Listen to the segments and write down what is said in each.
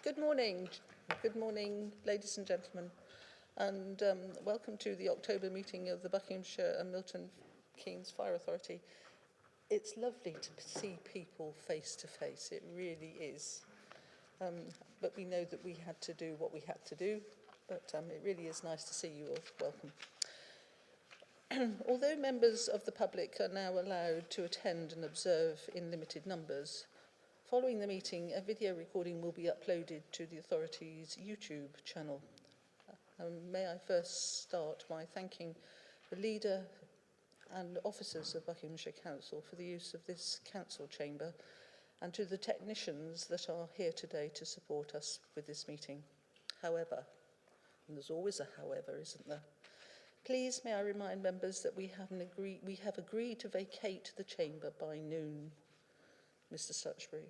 Good morning, ladies and gentlemen, and welcome to the October meeting of the Buckinghamshire and Milton Keynes Fire Authority. It's lovely to see people face to face, it really is. But we know that we had to do what we had to do, but it really is nice to see you all. Welcome. Although members of the public are now allowed to attend and observe in limited numbers, following the meeting, a video recording will be uploaded to the authority's YouTube channel. May I first start by thanking the leader and officers of Buckinghamshire Council for the use of this council chamber, and to the technicians that are here today to support us with this meeting. However, and there's always a however, isn't there? Please may I remind members that we have agreed to vacate the chamber by noon. Mr. Suchbury.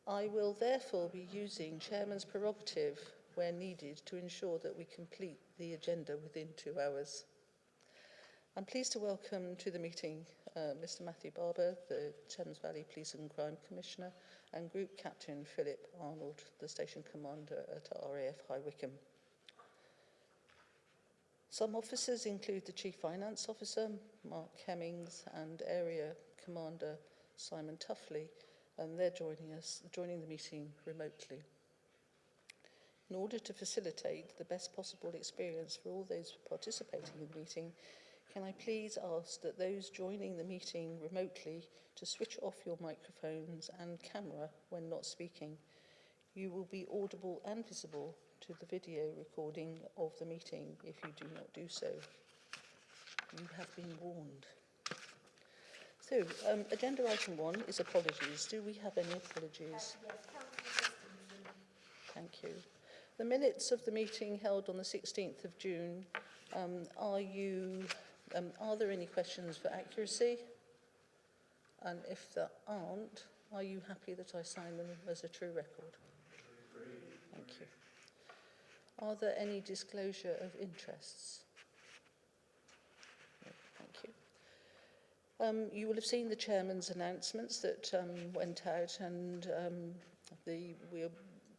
I will therefore be using Chairman's prerogative where needed to ensure that we complete the agenda within 2 hours. I'm pleased to welcome to the meeting Mr. Matthew Barber, the Thames Valley Police and Crime Commissioner, and Group Captain Philip Arnold, the Station Commander at RAF High Wycombe. Some officers include the Chief Finance Officer, Mark Hemmings, and Area Commander Simon Tuffley, and they're joining the meeting remotely. In order to facilitate the best possible experience for all those participating in the meeting, can I please ask that those joining the meeting remotely to switch off your microphones and camera when not speaking. You will be audible and visible to the video recording of the meeting if you do not do so. You have been warned. So, agenda item 1 is apologies. Do we have any apologies? Yes, Councillor. Thank you. The minutes of the meeting held on the 16th of June, are there any questions for accuracy? And if there aren't, are you happy that I sign them as a true record? Thank you. Are there any disclosure of interests? No, thank you. You will have seen the Chairman's announcements that went out, and we'll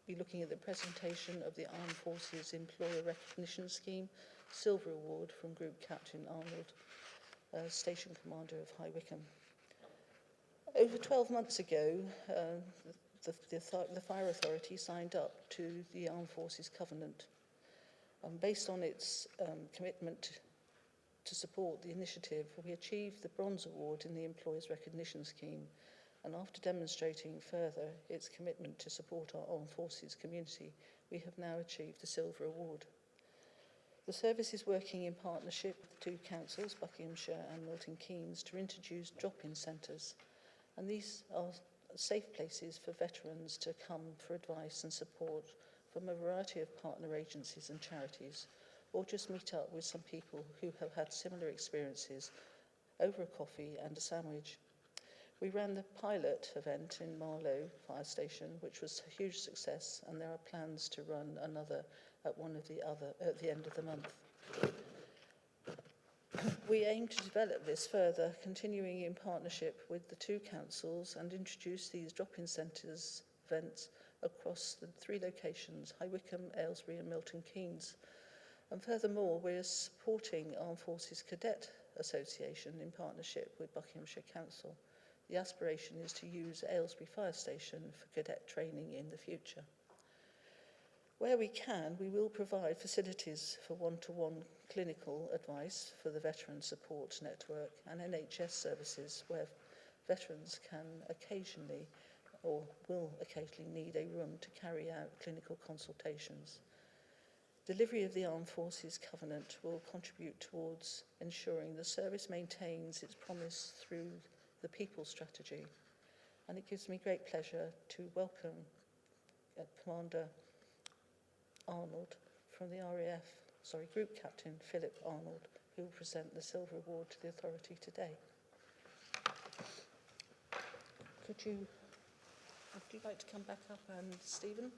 be looking at the presentation of the Armed Forces Employer Recognition Scheme Silver Award from Group Captain Arnold, Station Commander of High Wycombe. Over 12 months ago, the Fire Authority signed up to the Armed Forces Covenant. Based on its commitment to support the initiative, we achieved the Bronze Award in the Employers Recognition Scheme, and after demonstrating further its commitment to support our Armed Forces community, we have now achieved the Silver Award. The service is working in partnership with the two councils, Buckinghamshire and Milton Keynes, to introduce drop-in centres, and these are safe places for veterans to come for advice and support from a variety of partner agencies and charities, or just meet up with some people who have had similar experiences over a coffee and a sandwich. We ran the pilot event in Marlow Fire Station, which was a huge success, and there are plans to run another at the end of the month. We aim to develop this further, continuing in partnership with the two councils, and introduce these drop-in centres events across the 3 locations, High Wycombe, Aylesbury and Milton Keynes. And furthermore, we're supporting Armed Forces Cadet Association in partnership with Buckinghamshire Council. The aspiration is to use Aylesbury Fire Station for cadet training in the future. Where we can, we will provide facilities for one-to-one clinical advice for the Veteran Support Network and NHS services where veterans can occasionally or will occasionally need a room to carry out clinical consultations. Delivery of the Armed Forces Covenant will contribute towards ensuring the service maintains its promise through the people strategy. And it gives me great pleasure to welcome Commander Arnold from the Group Captain Philip Arnold, who will present the Silver Award to the authority today. Would you like to come back up, and Stephen?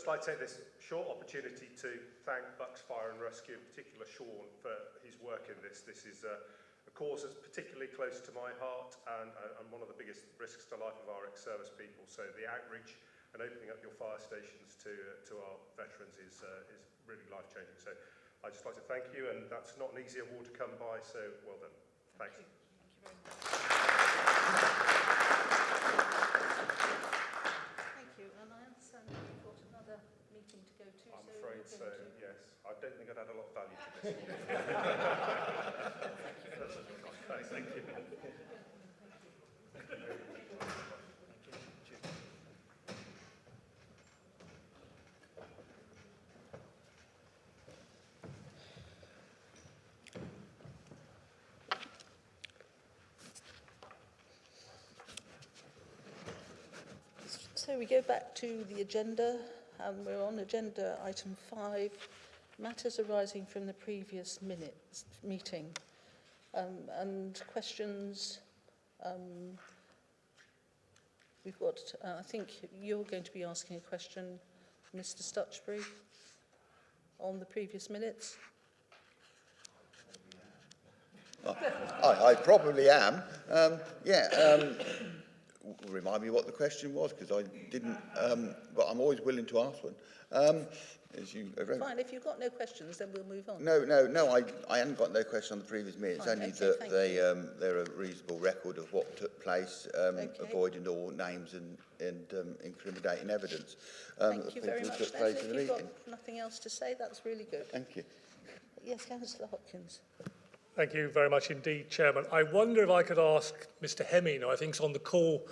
just like to take this short opportunity to thank Bucks Fire and Rescue, in particular Sean, for his work in this. This is a cause that's particularly close to my heart and one of the biggest risks to life of our ex-service people. So the outreach and opening up your fire stations to our veterans is really life-changing. So I'd just like to thank you, and that's not an easy award to come by, so well done. Thanks. Thank you very much. Thank you, and I understand that you've got another meeting to go to. I'm afraid so, yes. I don't think I'd add a lot of value to this. Thank you. So we go back to the agenda, and we're on agenda item 5, matters arising from the previous meeting. And questions, we've got, I think you're going to be asking a question, Mr. Stutchbury, on the previous minutes. I probably am. Remind me what the question was, because I didn't, but I'm always willing to ask one. Fine, if you've got no questions, then we'll move on. No, I hadn't got no question on the previous minutes, Fine, only okay, that they're a reasonable record of what took place, avoiding all names and incriminating evidence. Thank you very much. Then, if you've got nothing else to say, that's really good. Thank you. Yes, Councillor Hopkins. Thank you very much indeed, Chairman. I wonder if I could ask Mr. Hemming, who I think is on the call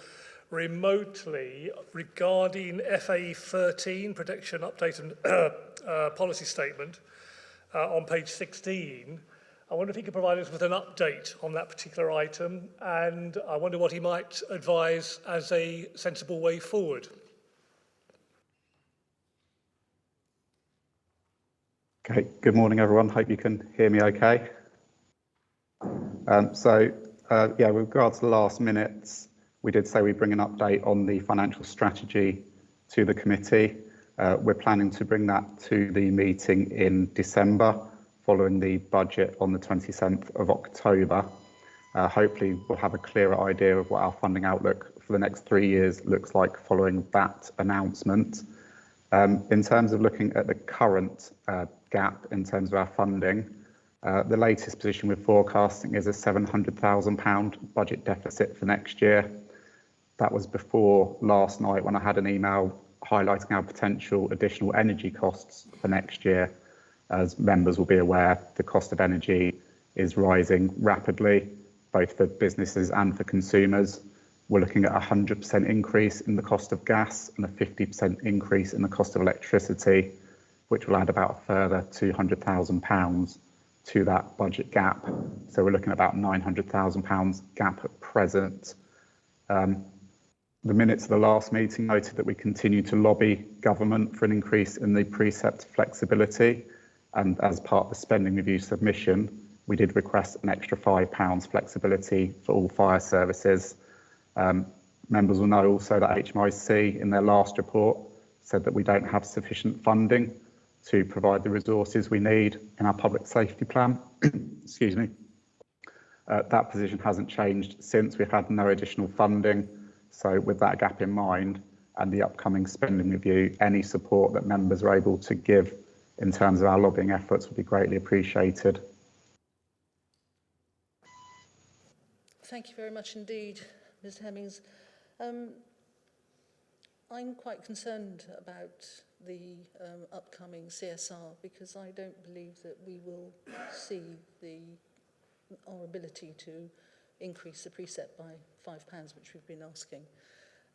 remotely, regarding FAE 13, Protection Update and Policy Statement, on page 16. I wonder if he could provide us with an update on that particular item, and I wonder what he might advise as a sensible way forward. Okay, good morning everyone. Hope you can hear me okay. With regards to the last minutes, we did say we'd bring an update on the financial strategy to the committee. We're planning to bring that to the meeting in December, following the budget on the 27th of October. Hopefully we'll have a clearer idea of what our funding outlook for the next 3 years looks like following that announcement. In terms of looking at the current gap in terms of our funding, the latest position we're forecasting is a £700,000 budget deficit for next year. That was before last night when I had an email highlighting our potential additional energy costs for next year. As members will be aware, the cost of energy is rising rapidly, both for businesses and for consumers. We're looking at a 100% increase in the cost of gas and a 50% increase in the cost of electricity, which will add about a further £200,000 to that budget gap. So we're looking at about £900,000 gap at present. The minutes of the last meeting noted that we continue to lobby government for an increase in the precept flexibility, and as part of the spending review submission, we did request an extra £5 flexibility for all fire services. Members will know also that HMIC in their last report said that we don't have sufficient funding to provide the resources we need in our public safety plan. Excuse me. That position hasn't changed since. We've had no additional funding. So with that gap in mind and the upcoming spending review, any support that members are able to give in terms of our lobbying efforts would be greatly appreciated. Thank you very much indeed, Mr. Hemmings. I'm quite concerned about the upcoming CSR, because I don't believe that we will see our ability to increase the precept by £5, which we've been asking.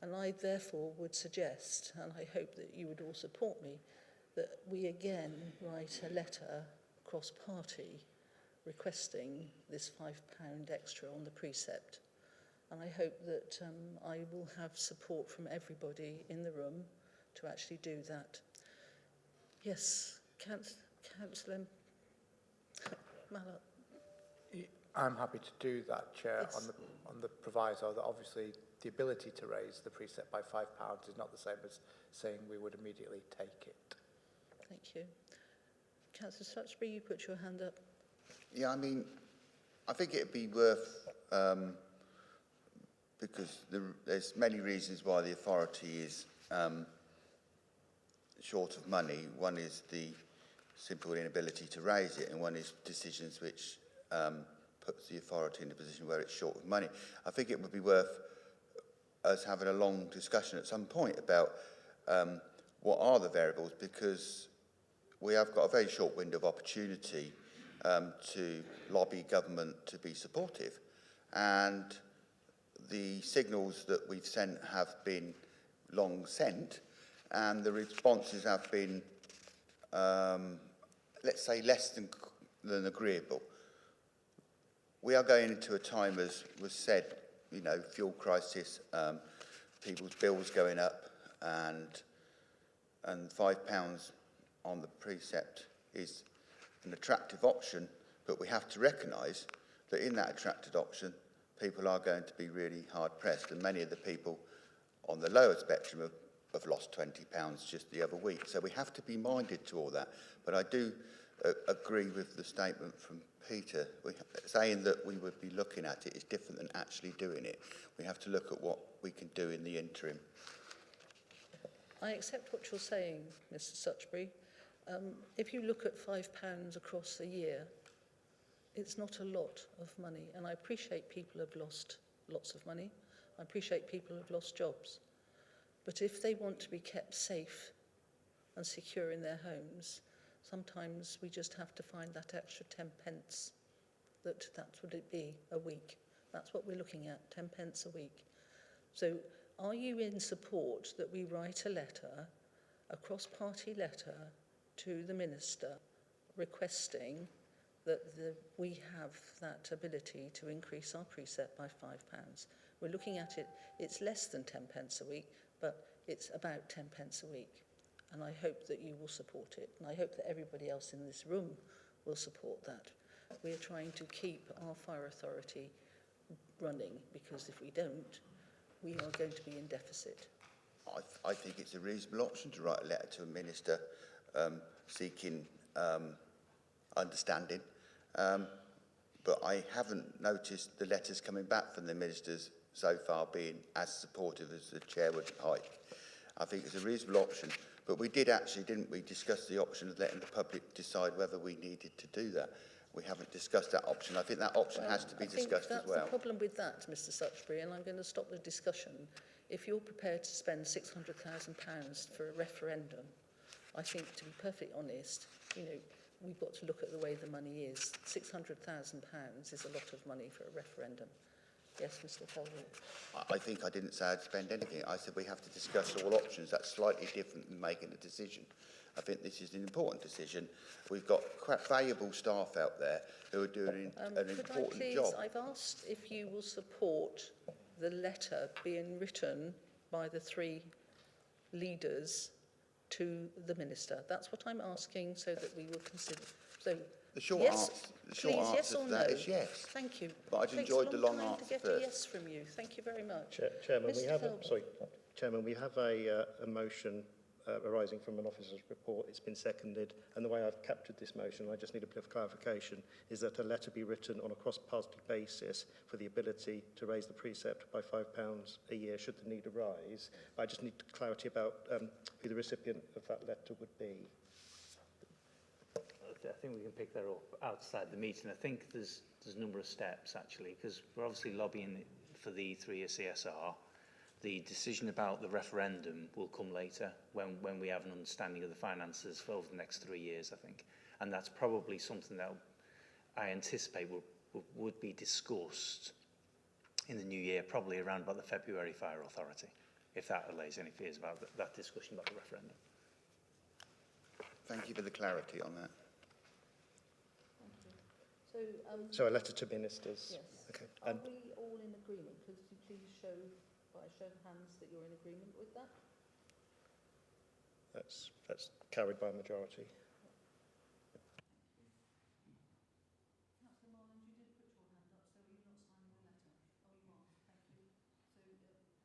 And I therefore would suggest, and I hope that you would all support me, that we again write a letter cross-party requesting this £5 extra on the precept. And I hope that I will have support from everybody in the room to actually do that. Yes, Councillor Mallet. I'm happy to do that, Chair, Yes. on the proviso that obviously the ability to raise the precept by £5 is not the same as saying we would immediately take it. Thank you. Councillor Stutchbury, you put your hand up. Yeah, I mean, I think it'd be worth, because there's many reasons why the authority is short of money. One is the simple inability to raise it, and one is decisions which puts the authority in a position where it's short of money. I think it would be worth us having a long discussion at some point about what are the variables, because we have got a very short window of opportunity to lobby government to be supportive, and the signals that we've sent have been long sent, and the responses have been, let's say, less than agreeable. We are going into a time, as was said, you know, fuel crisis, people's bills going up, and £5 on the precept is an attractive option, but we have to recognise that in that attractive option, people are going to be really hard pressed, and many of the people on the lower spectrum have lost £20 just the other week. So we have to be minded to all that. But I do agree with the statement from Peter. Saying that we would be looking at it is different than actually doing it. We have to look at what we can do in the interim. I accept what you're saying, Mr. Stutchbury. If you look at £5 across a year, it's not a lot of money. And I appreciate people have lost lots of money. I appreciate people have lost jobs. But if they want to be kept safe and secure in their homes, sometimes we just have to find that extra 10 pence. That's what it be a week. That's what we're looking at, 10 pence a week. So are you in support that we write a letter, a cross-party letter, to the Minister requesting that we have that ability to increase our precept by £5? We're looking at it, it's less than 10 pence a week, but it's about 10 pence a week. And I hope that you will support it. And I hope that everybody else in this room will support that. We are trying to keep our fire authority running, because if we don't, we are going to be in deficit. I think it's a reasonable option to write a letter to a minister seeking understanding. But I haven't noticed the letters coming back from the ministers so far being as supportive as the chair would like. I think it's a reasonable option. But we did actually, didn't we, discuss the option of letting the public decide whether we needed to do that. We haven't discussed that option. I think that option has to be discussed as well. That's the problem with that, Mr. Stutchbury, and I'm going to stop the discussion. If you're prepared to spend £600,000 for a referendum, I think, to be perfectly honest, you know, we've got to look at the way the money is. £600,000 is a lot of money for a referendum. Yes, Mr. Felwood. I think I didn't say I'd spend anything. I said we have to discuss all options. That's slightly different than making a decision. I think this is an important decision. We've got quite valuable staff out there who are doing an important job. I've asked if you will support the letter being written by the three leaders to the Minister. That's what I'm asking, so that we will consider. So the short yes, answer yes to or that no? is yes. Thank you. But I'd enjoyed the long answer to get first. a yes from you. Thank you very much. Chairman, Mr. Chairman, we have a motion arising from an officer's report. It's been seconded, and the way I've captured this motion, I just need a bit of clarification, is that a letter be written on a cross-party basis for the ability to raise the precept by £5 a year should the need arise. I just need clarity about who the recipient of that letter would be. I think we can pick that up outside the meeting. I think there's a number of steps, actually, because we're obviously lobbying for the 3-year CSR. The decision about the referendum will come later when we have an understanding of the finances for over the next 3 years, I think. And that's probably something that I anticipate would be discussed in the new year, probably around about the February Fire Authority, if that allays any fears about that discussion about the referendum. Thank you for the clarity on that. So a letter to ministers. Yes. Okay. Are we all in agreement? Could you please show by a show of hands that you're in agreement with that? That's carried by a majority. Councillor Marland, you did put your hand up, so are you not signing the letter? Oh, you are. Thank you. So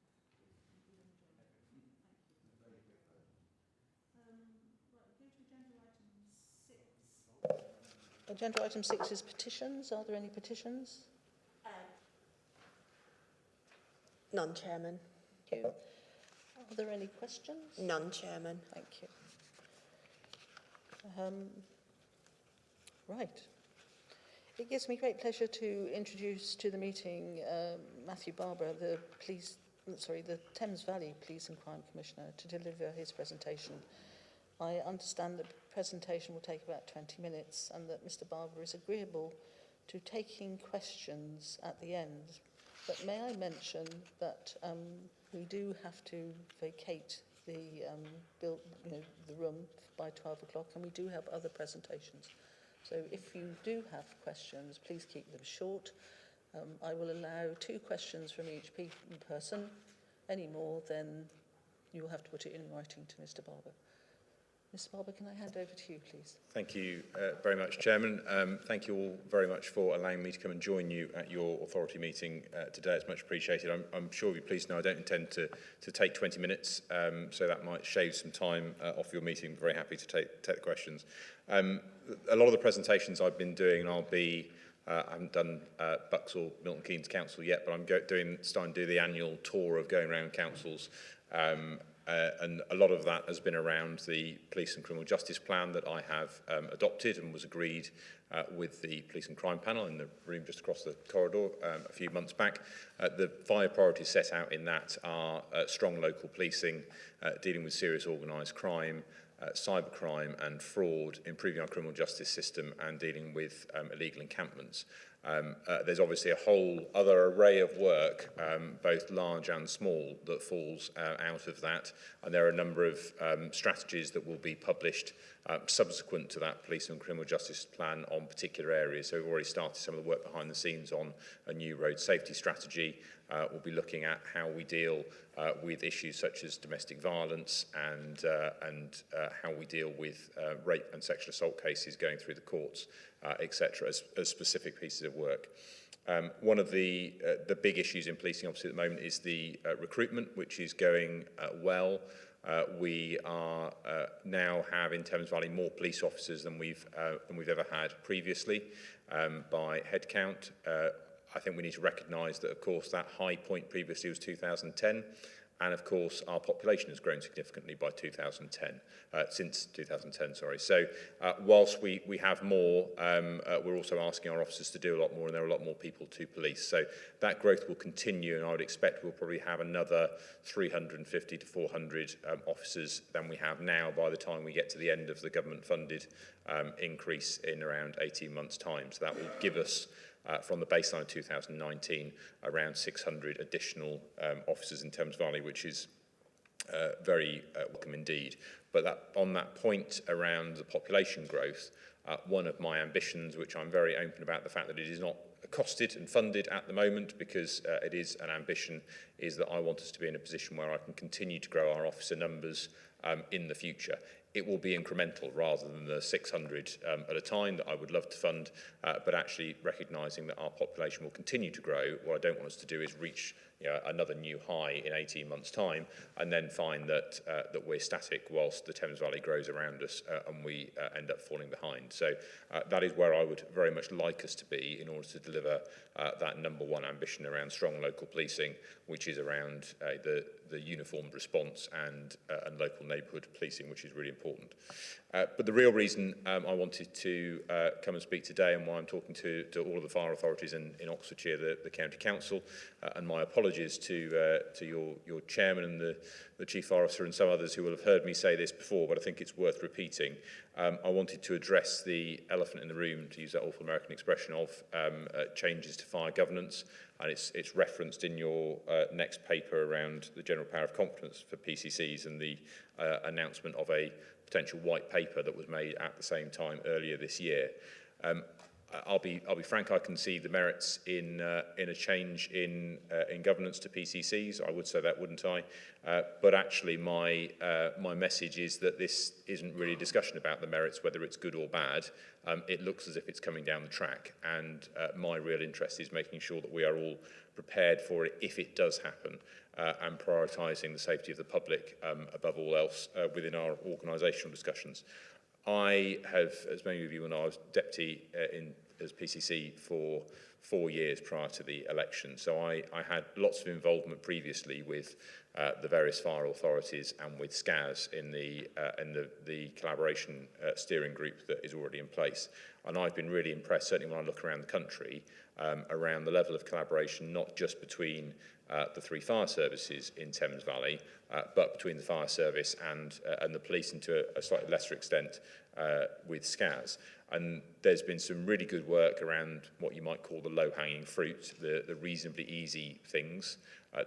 Agenda item 6 is petitions. Are there any petitions? None, Chairman. Thank you. Are there any questions? None, Chairman. Thank you. Right. It gives me great pleasure to introduce to the meeting Matthew Barber, the Thames Valley Police and Crime Commissioner, to deliver his presentation. I understand the presentation will take about 20 minutes and that Mr. Barber is agreeable to taking questions at the end. But may I mention that we do have to vacate the the room by 12 o'clock, and we do have other presentations. So if you do have questions, please keep them short. I will allow 2 questions from each person. Any more, then you will have to put it in writing to Mr. Barber. Mr. Barber, can I hand over to you, please? Thank you very much, Chairman. Thank you all very much for allowing me to come and join you at your authority meeting today. It's much appreciated. I'm sure you'll be pleased to know I don't intend to take 20 minutes, so that might shave some time off your meeting. I'm very happy to take the questions. A lot of the presentations I've been doing, and I haven't done Bucks or Milton Keynes Council yet, but I'm starting to do the annual tour of going around councils. And a lot of that has been around the Police and Criminal Justice Plan that I have adopted and was agreed with the Police and Crime Panel in the room just across the corridor a few months back. The 5 priorities set out in that are strong local policing, dealing with serious organised crime, cybercrime and fraud, improving our criminal justice system and dealing with illegal encampments. There's obviously a whole other array of work, both large and small, that falls out of that, and there are a number of strategies that will be published subsequent to that Police and Criminal Justice Plan on particular areas. So we've already started some of the work behind the scenes on a new road safety strategy. We'll be looking at how we deal with issues such as domestic violence and how we deal with rape and sexual assault cases going through the courts, etc., as specific pieces of work. One of the big issues in policing, obviously, at the moment is the recruitment, which is going well. We are now have in Thames Valley more police officers than we've ever had previously by headcount. I think we need to recognise that, of course, that high point previously was 2010, and of course our population has grown significantly by since 2010. So whilst we have more, we're also asking our officers to do a lot more, and there are a lot more people to police. So that growth will continue, and I would expect we'll probably have another 350 to 400 officers than we have now by the time we get to the end of the government-funded increase in around 18 months' time. So that will give us from the baseline of 2019, around 600 additional officers in Thames Valley, which is very welcome indeed. But on that point around the population growth, one of my ambitions, which I'm very open about the fact that it is not costed and funded at the moment, because it is an ambition, is that I want us to be in a position where I can continue to grow our officer numbers in the future. It will be incremental rather than the 600 at a time that I would love to fund, but actually recognising that our population will continue to grow. What I don't want us to do is reach another new high in 18 months' time and then find that we're static whilst the Thames Valley grows around us and we end up falling behind. So that is where I would very much like us to be in order to deliver that number one ambition around strong local policing, which is around the uniformed response and local neighbourhood policing, which is really important. But the real reason I wanted to come and speak today, and why I'm talking to all of the fire authorities in Oxfordshire, the County Council, and my apologies to your chairman and the chief fire officer and some others who will have heard me say this before, but I think it's worth repeating. I wanted to address the elephant in the room, to use that awful American expression, of changes to fire governance, and it's referenced in your next paper around the general power of competence for PCCs and the announcement of a potential white paper that was made at the same time earlier this year. I'll be frank. I can see the merits in a change in governance to PCCs. I would say that, wouldn't I? But actually, my message is that this isn't really a discussion about the merits, whether it's good or bad. It looks as if it's coming down the track, and my real interest is making sure that we are all prepared for it if it does happen, and prioritising the safety of the public above all else within our organisational discussions. I have, as many of you will know, I was deputy as PCC for 4 years prior to the election. So I had lots of involvement previously with the various fire authorities and with SCAS in the collaboration steering group that is already in place. And I've been really impressed, certainly when I look around the country, around the level of collaboration, not just between the 3 fire services in Thames Valley, but between the fire service and the police, and to a slightly lesser extent with SCAS. And there's been some really good work around what you might call the low-hanging fruit, the reasonably easy things.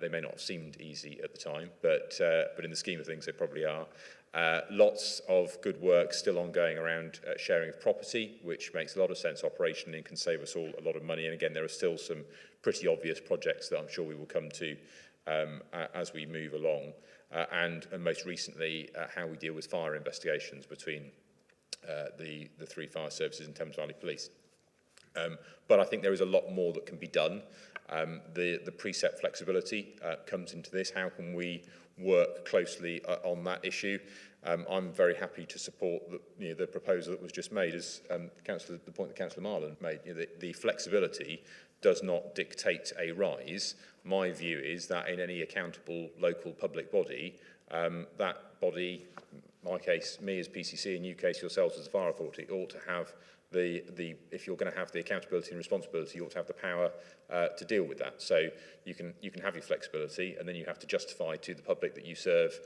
They may not have seemed easy at the time, but in the scheme of things, they probably are. Lots of good work still ongoing around sharing of property, which makes a lot of sense operationally and can save us all a lot of money. And again, there are still some pretty obvious projects that I'm sure we will come to as we move along. And most recently, how we deal with fire investigations between the 3 fire services and Thames Valley Police. But I think there is a lot more that can be done. The precept flexibility comes into this. How can we work closely on that issue? I'm very happy to support the proposal that was just made, as the point that Councillor Marland made. The flexibility does not dictate a rise. My view is that in any accountable local public body, that body, in my case, me as PCC, in your case, yourselves as the fire authority, ought to have if you're going to have the accountability and responsibility, you ought to have the power to deal with that. So you can have your flexibility, and then you have to justify to the public that you serve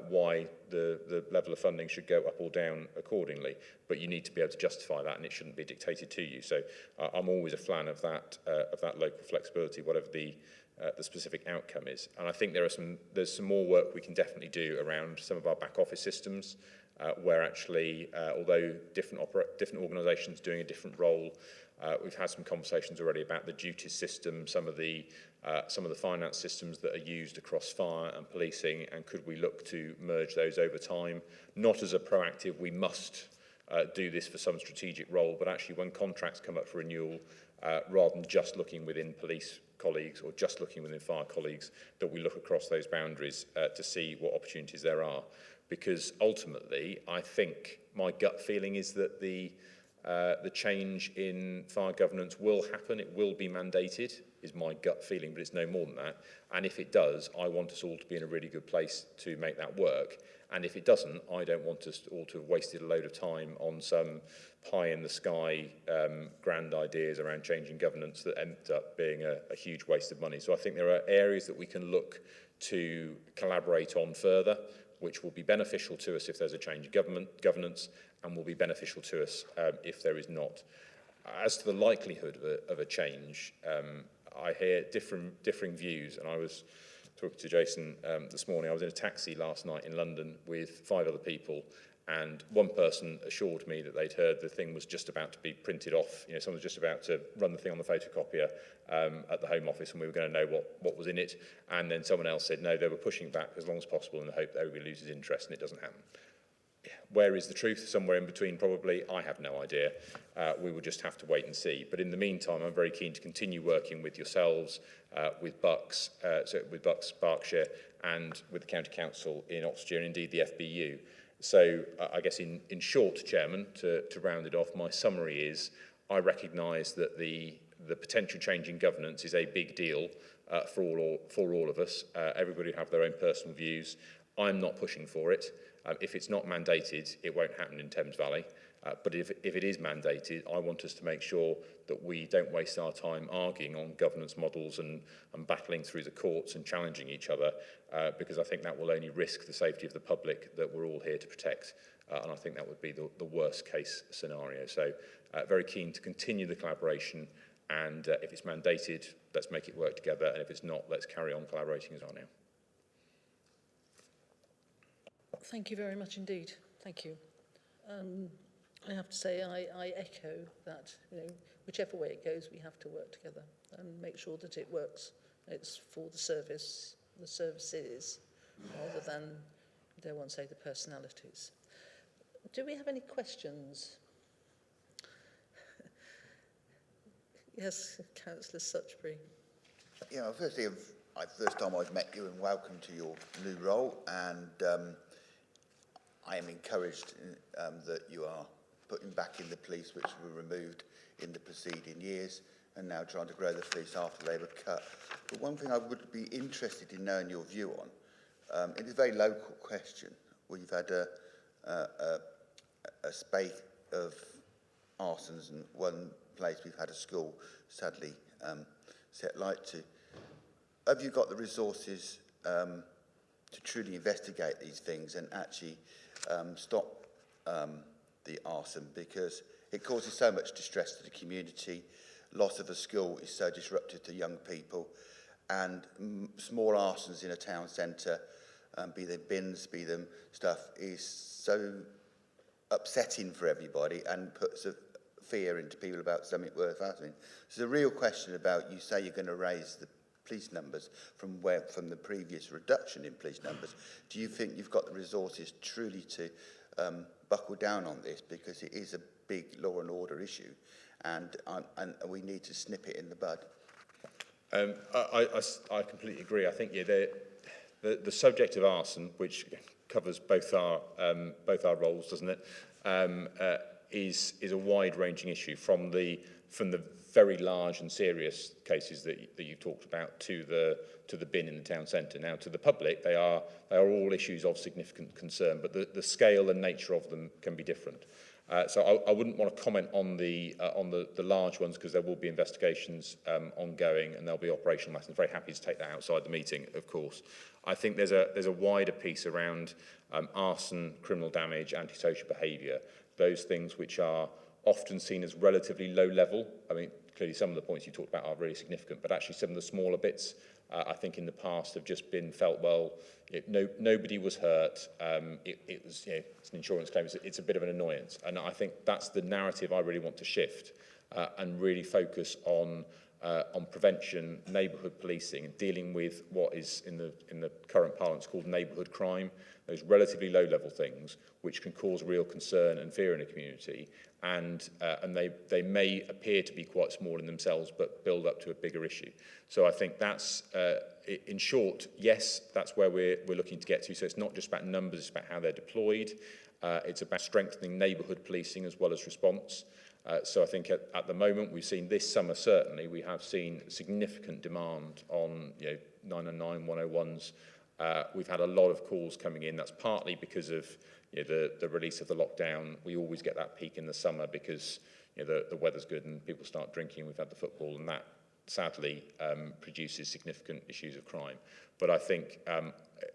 why the level of funding should go up or down accordingly. But you need to be able to justify that, and it shouldn't be dictated to you. So I'm always a fan of that local flexibility, whatever the specific outcome is. And I think there's some more work we can definitely do around some of our back office systems. Where actually, although different organisations doing a different role, we've had some conversations already about the duties system, some of the finance systems that are used across fire and policing, and could we look to merge those over time, not as a proactive, we must do this for some strategic role, but actually when contracts come up for renewal, rather than just looking within police colleagues or just looking within fire colleagues, that we look across those boundaries to see what opportunities there are. Because ultimately, I think my gut feeling is that the change in fire governance will happen. It will be mandated, is my gut feeling, but it's no more than that. And if it does, I want us all to be in a really good place to make that work. And if it doesn't, I don't want us all to have wasted a load of time on some pie-in-the-sky grand ideas around changing governance that end up being a huge waste of money. So I think there are areas that we can look to collaborate on further, which will be beneficial to us if there's a change in governance, and will be beneficial to us if there is not. As to the likelihood of a change, I hear differing views, and I was talking to Jason this morning. I was in a taxi last night in London with 5 other people, and one person assured me that they'd heard the thing was just about to be printed off. Someone was just about to run the thing on the photocopier at the Home Office, and we were going to know what was in it. And then someone else said, no, they were pushing back as long as possible in the hope that everybody loses interest, and it doesn't happen. Where is the truth? Somewhere in between, probably. I have no idea. We will just have to wait and see. But in the meantime, I'm very keen to continue working with yourselves, with Bucks, Berkshire, and with the County Council in Oxfordshire, and indeed the FBU. So I guess in short, Chairman, to round it off, my summary is I recognise that the potential change in governance is a big deal for all of us. Everybody will have their own personal views. I'm not pushing for it. If it's not mandated, it won't happen in Thames Valley. But if it is mandated, I want us to make sure that we don't waste our time arguing on governance models and battling through the courts and challenging each other, because I think that will only risk the safety of the public that we're all here to protect. And I think that would be the worst case scenario. So very keen to continue the collaboration, and if it's mandated, let's make it work together, and if it's not, let's carry on collaborating as we are now. Thank you very much indeed. Thank you. I have to say I echo that, whichever way it goes, we have to work together and make sure that it works. It's for the services, rather than, I don't want to say the personalities. Do we have any questions? Yes, Councillor Suchbury. Firstly, first time I've met you, and welcome to your new role. And I am encouraged that you are putting back in the police which were removed in the preceding years and now trying to grow the police after they were cut. But one thing I would be interested in knowing your view on, it is a very local question. We've had a spate of arsons, and one place we've had a school sadly set light to. Have you got the resources to truly investigate these things and actually stop the arson, because it causes so much distress to the community? Loss of a school is so disruptive to young people, and small arsons in a town centre, be they bins, be them stuff, is so upsetting for everybody and puts a fear into people about something worth having. So the real question about, you say you're going to raise the police numbers from the previous reduction in police numbers. Do you think you've got the resources truly to buckle down on this, because it is a big law and order issue, and we need to snip it in the bud? I completely agree. I think the subject of arson, which covers both our roles, doesn't it? Is a wide-ranging issue from the very large and serious cases that you've talked about to the bin in the town centre. Now, to the public, they are all issues of significant concern, but the scale and nature of them can be different. So I wouldn't want to comment on the large ones, because there will be investigations ongoing and there'll be operational matters. I'm very happy to take that outside the meeting, of course. I think there's a wider piece around arson, criminal damage, antisocial behaviour, those things which are often seen as relatively low level. I mean, clearly some of the points you talked about are really significant, but actually some of the smaller bits, I think in the past have just been felt, well, nobody was hurt. It was, it's an insurance claim. It's a bit of an annoyance. And I think that's the narrative I really want to shift and really focus on prevention, neighbourhood policing, and dealing with what is in the current parlance called neighbourhood crime, those relatively low-level things which can cause real concern and fear in a community, and they may appear to be quite small in themselves, but build up to a bigger issue. So I think that's, in short, yes, that's where we're looking to get to. So it's not just about numbers, it's about how they're deployed. It's about strengthening neighbourhood policing as well as response. So I think at the moment, we've seen this summer, certainly, we have seen significant demand on 909, 101s. We've had a lot of calls coming in. That's partly because of the release of the lockdown. We always get that peak in the summer because the weather's good and people start drinking. We've had the football, and that sadly produces significant issues of crime. But I think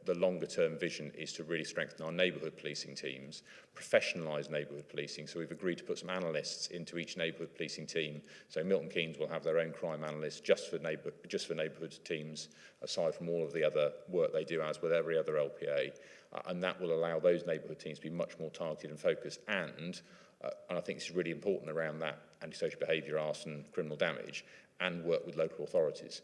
the longer term vision is to really strengthen our neighbourhood policing teams, professionalise neighbourhood policing. So we've agreed to put some analysts into each neighbourhood policing team. So Milton Keynes will have their own crime analysts just for neighbourhood teams, aside from all of the other work they do as with every other LPA. And that will allow those neighbourhood teams to be much more targeted and focused. And I think this is really important around that antisocial behaviour, arson, criminal damage, and work with local authorities.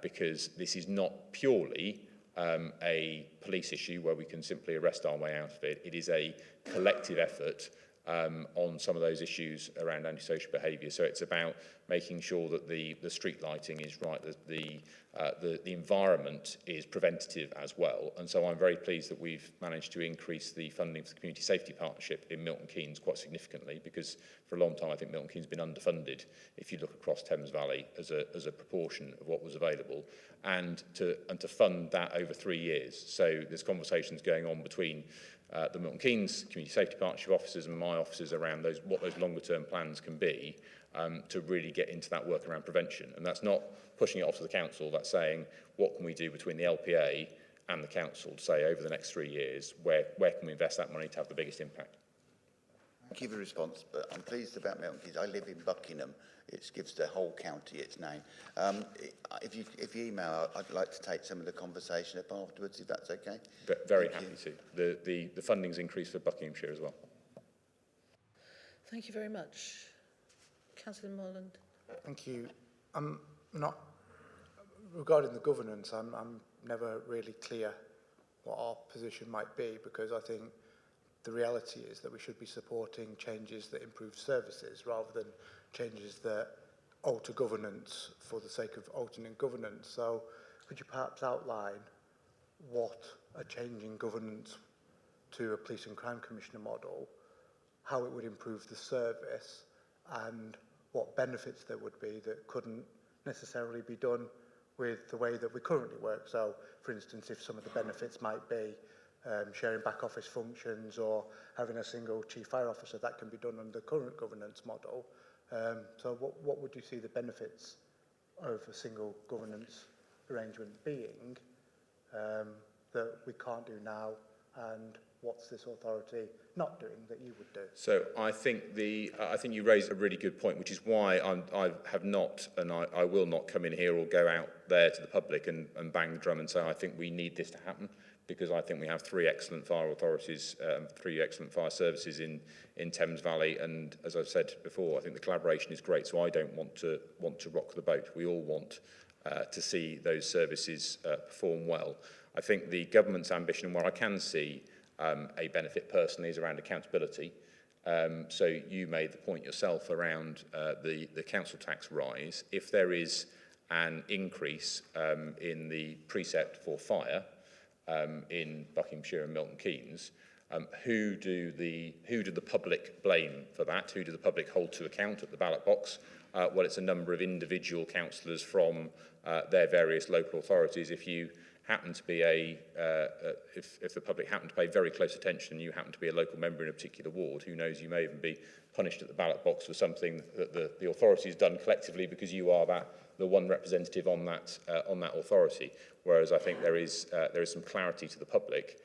Because this is not purely a police issue where we can simply arrest our way out of it. It is a collective effort on some of those issues around antisocial behaviour. So it's about making sure that the street lighting is right, that the environment is preventative as well. And so I'm very pleased that we've managed to increase the funding for the Community Safety Partnership in Milton Keynes quite significantly, because for a long time I think Milton Keynes has been underfunded if you look across Thames Valley as a proportion of what was available, and to fund that over 3 years. So there's conversations going on between the Milton Keynes Community Safety Partnership officers and my officers around what those longer term plans can be to really get into that work around prevention. And that's not pushing it off to the council, that's saying what can we do between the LPA and the council to say over the next 3 years, where can we invest that money to have the biggest impact? Thank you for the response, but I'm pleased about Milton Keynes. I live in Buckingham. It gives the whole county its name. If you email, I'd like to take some of the conversation up afterwards, if that's okay. Very happy to. The funding's increased for Buckinghamshire as well. Thank you very much. Councillor Morland. Thank you. I'm not, regarding the governance, I'm never really clear what our position might be, because I think the reality is that we should be supporting changes that improve services rather than changes that alter governance for the sake of altering governance. So could you perhaps outline what a change in governance to a police and crime commissioner model, how it would improve the service and what benefits there would be that couldn't necessarily be done with the way that we currently work. So, for instance, if some of the benefits might be sharing back office functions or having a single chief fire officer, that can be done under the current governance model. So what would you see the benefits of a single governance arrangement being that we can't do now, and what's this authority not doing that you would do? So I think you raise a really good point, which is why I have not, and I will not come in here or go out there to the public and bang the drum and say I think we need this to happen, because I think we have three excellent fire authorities, three excellent fire services in Thames Valley, and as I've said before, I think the collaboration is great. So I don't want to rock the boat. We all want to see those services perform well. I think the government's ambition, and where I can see a benefit personally, is around accountability. So you made the point yourself around the council tax rise. If there is an increase in the precept for fire in Buckinghamshire and Milton Keynes, who do the public blame for that? Who do the public hold to account at the ballot box? Well, it's a number of individual councillors from their various local authorities. If you happen to be if the public happen to pay very close attention and you happen to be a local member in a particular ward, who knows, you may even be punished at the ballot box for something that the authority has done collectively because you are the one representative on that authority. Whereas I think there is some clarity to the public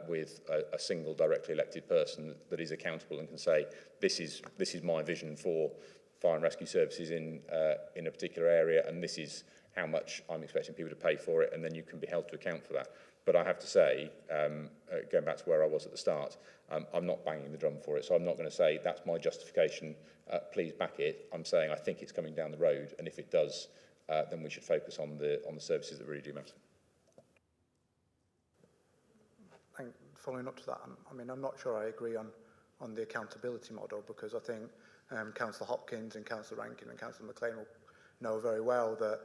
with a single directly elected person that is accountable and can say, this is my vision for fire and rescue services in a particular area, and this is how much I'm expecting people to pay for it, and then you can be held to account for that. But I have to say, going back to where I was at the start, I'm not banging the drum for it, so I'm not going to say that's my justification, please back it. I'm saying I think it's coming down the road, and if it does, then we should focus on the services that really do matter. Following up to that, I mean, I'm not sure I agree on the accountability model, because I think Councillor Hopkins and Councillor Rankin and Councillor McLean will know very well that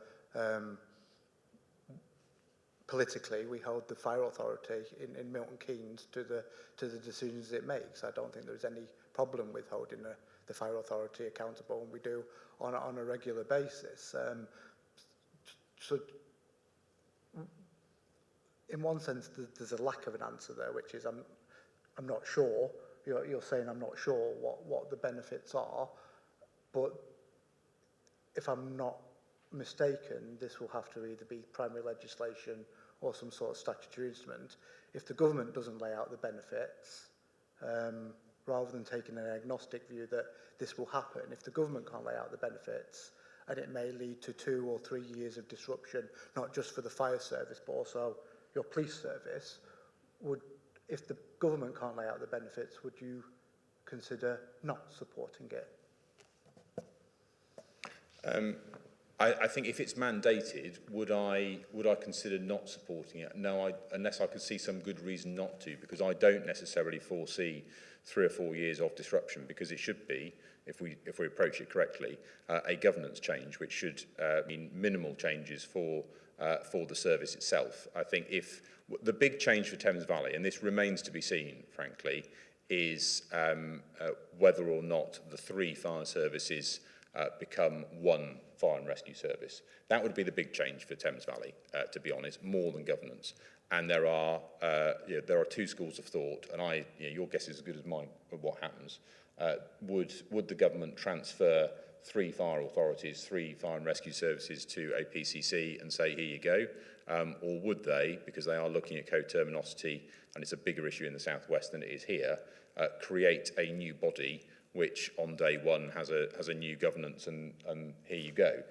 politically we hold the fire authority in Milton Keynes to the decisions it makes. I don't think there's any problem with holding the fire authority accountable, and we do on a regular basis. So in one sense there's a lack of an answer there, which is I'm not sure. You're saying I'm not sure what the benefits are, but if I'm not mistaken, this will have to either be primary legislation or some sort of statutory instrument. If the government doesn't lay out the benefits, rather than taking an agnostic view that this will happen, if the government can't lay out the benefits, and it may lead to 2 or 3 years of disruption, not just for the fire service, but also your police service, if the government can't lay out the benefits, would you consider not supporting it? I think if it's mandated, would I consider not supporting it? No, unless I could see some good reason not to, because I don't necessarily foresee 3 or 4 years of disruption, because it should be, if we approach it correctly, a governance change, which should mean minimal changes for the service itself. I think if the big change for Thames Valley, and this remains to be seen, frankly, is whether or not the 3 fire services become 1 fire and rescue service. That would be the big change for Thames Valley, to be honest, more than governance. And there are 2 schools of thought, and your guess is as good as mine of what happens. Would the government transfer 3 fire authorities, 3 fire and rescue services to a PCC and say, here you go? Or would they, because they are looking at co-terminosity, and it's a bigger issue in the southwest than it is here, create a new body which on day one has a new governance, and here you go.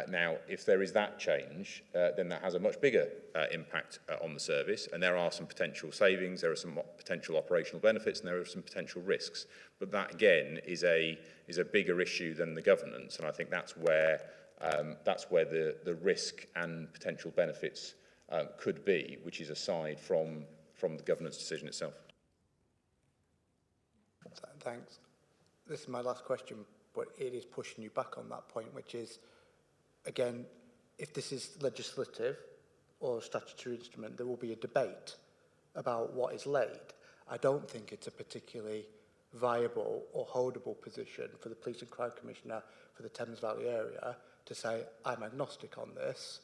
Now, if there is that change, then that has a much bigger impact on the service, and there are some potential savings, there are some potential operational benefits, and there are some potential risks. But that, again, is a bigger issue than the governance, and I think that's where the risk and potential benefits could be, which is aside from the governance decision itself. Thanks. This is my last question, but it is pushing you back on that point, which is, again, if this is legislative or a statutory instrument, there will be a debate about what is laid. I don't think it's a particularly viable or holdable position for the Police and Crime Commissioner for the Thames Valley area to say, I'm agnostic on this,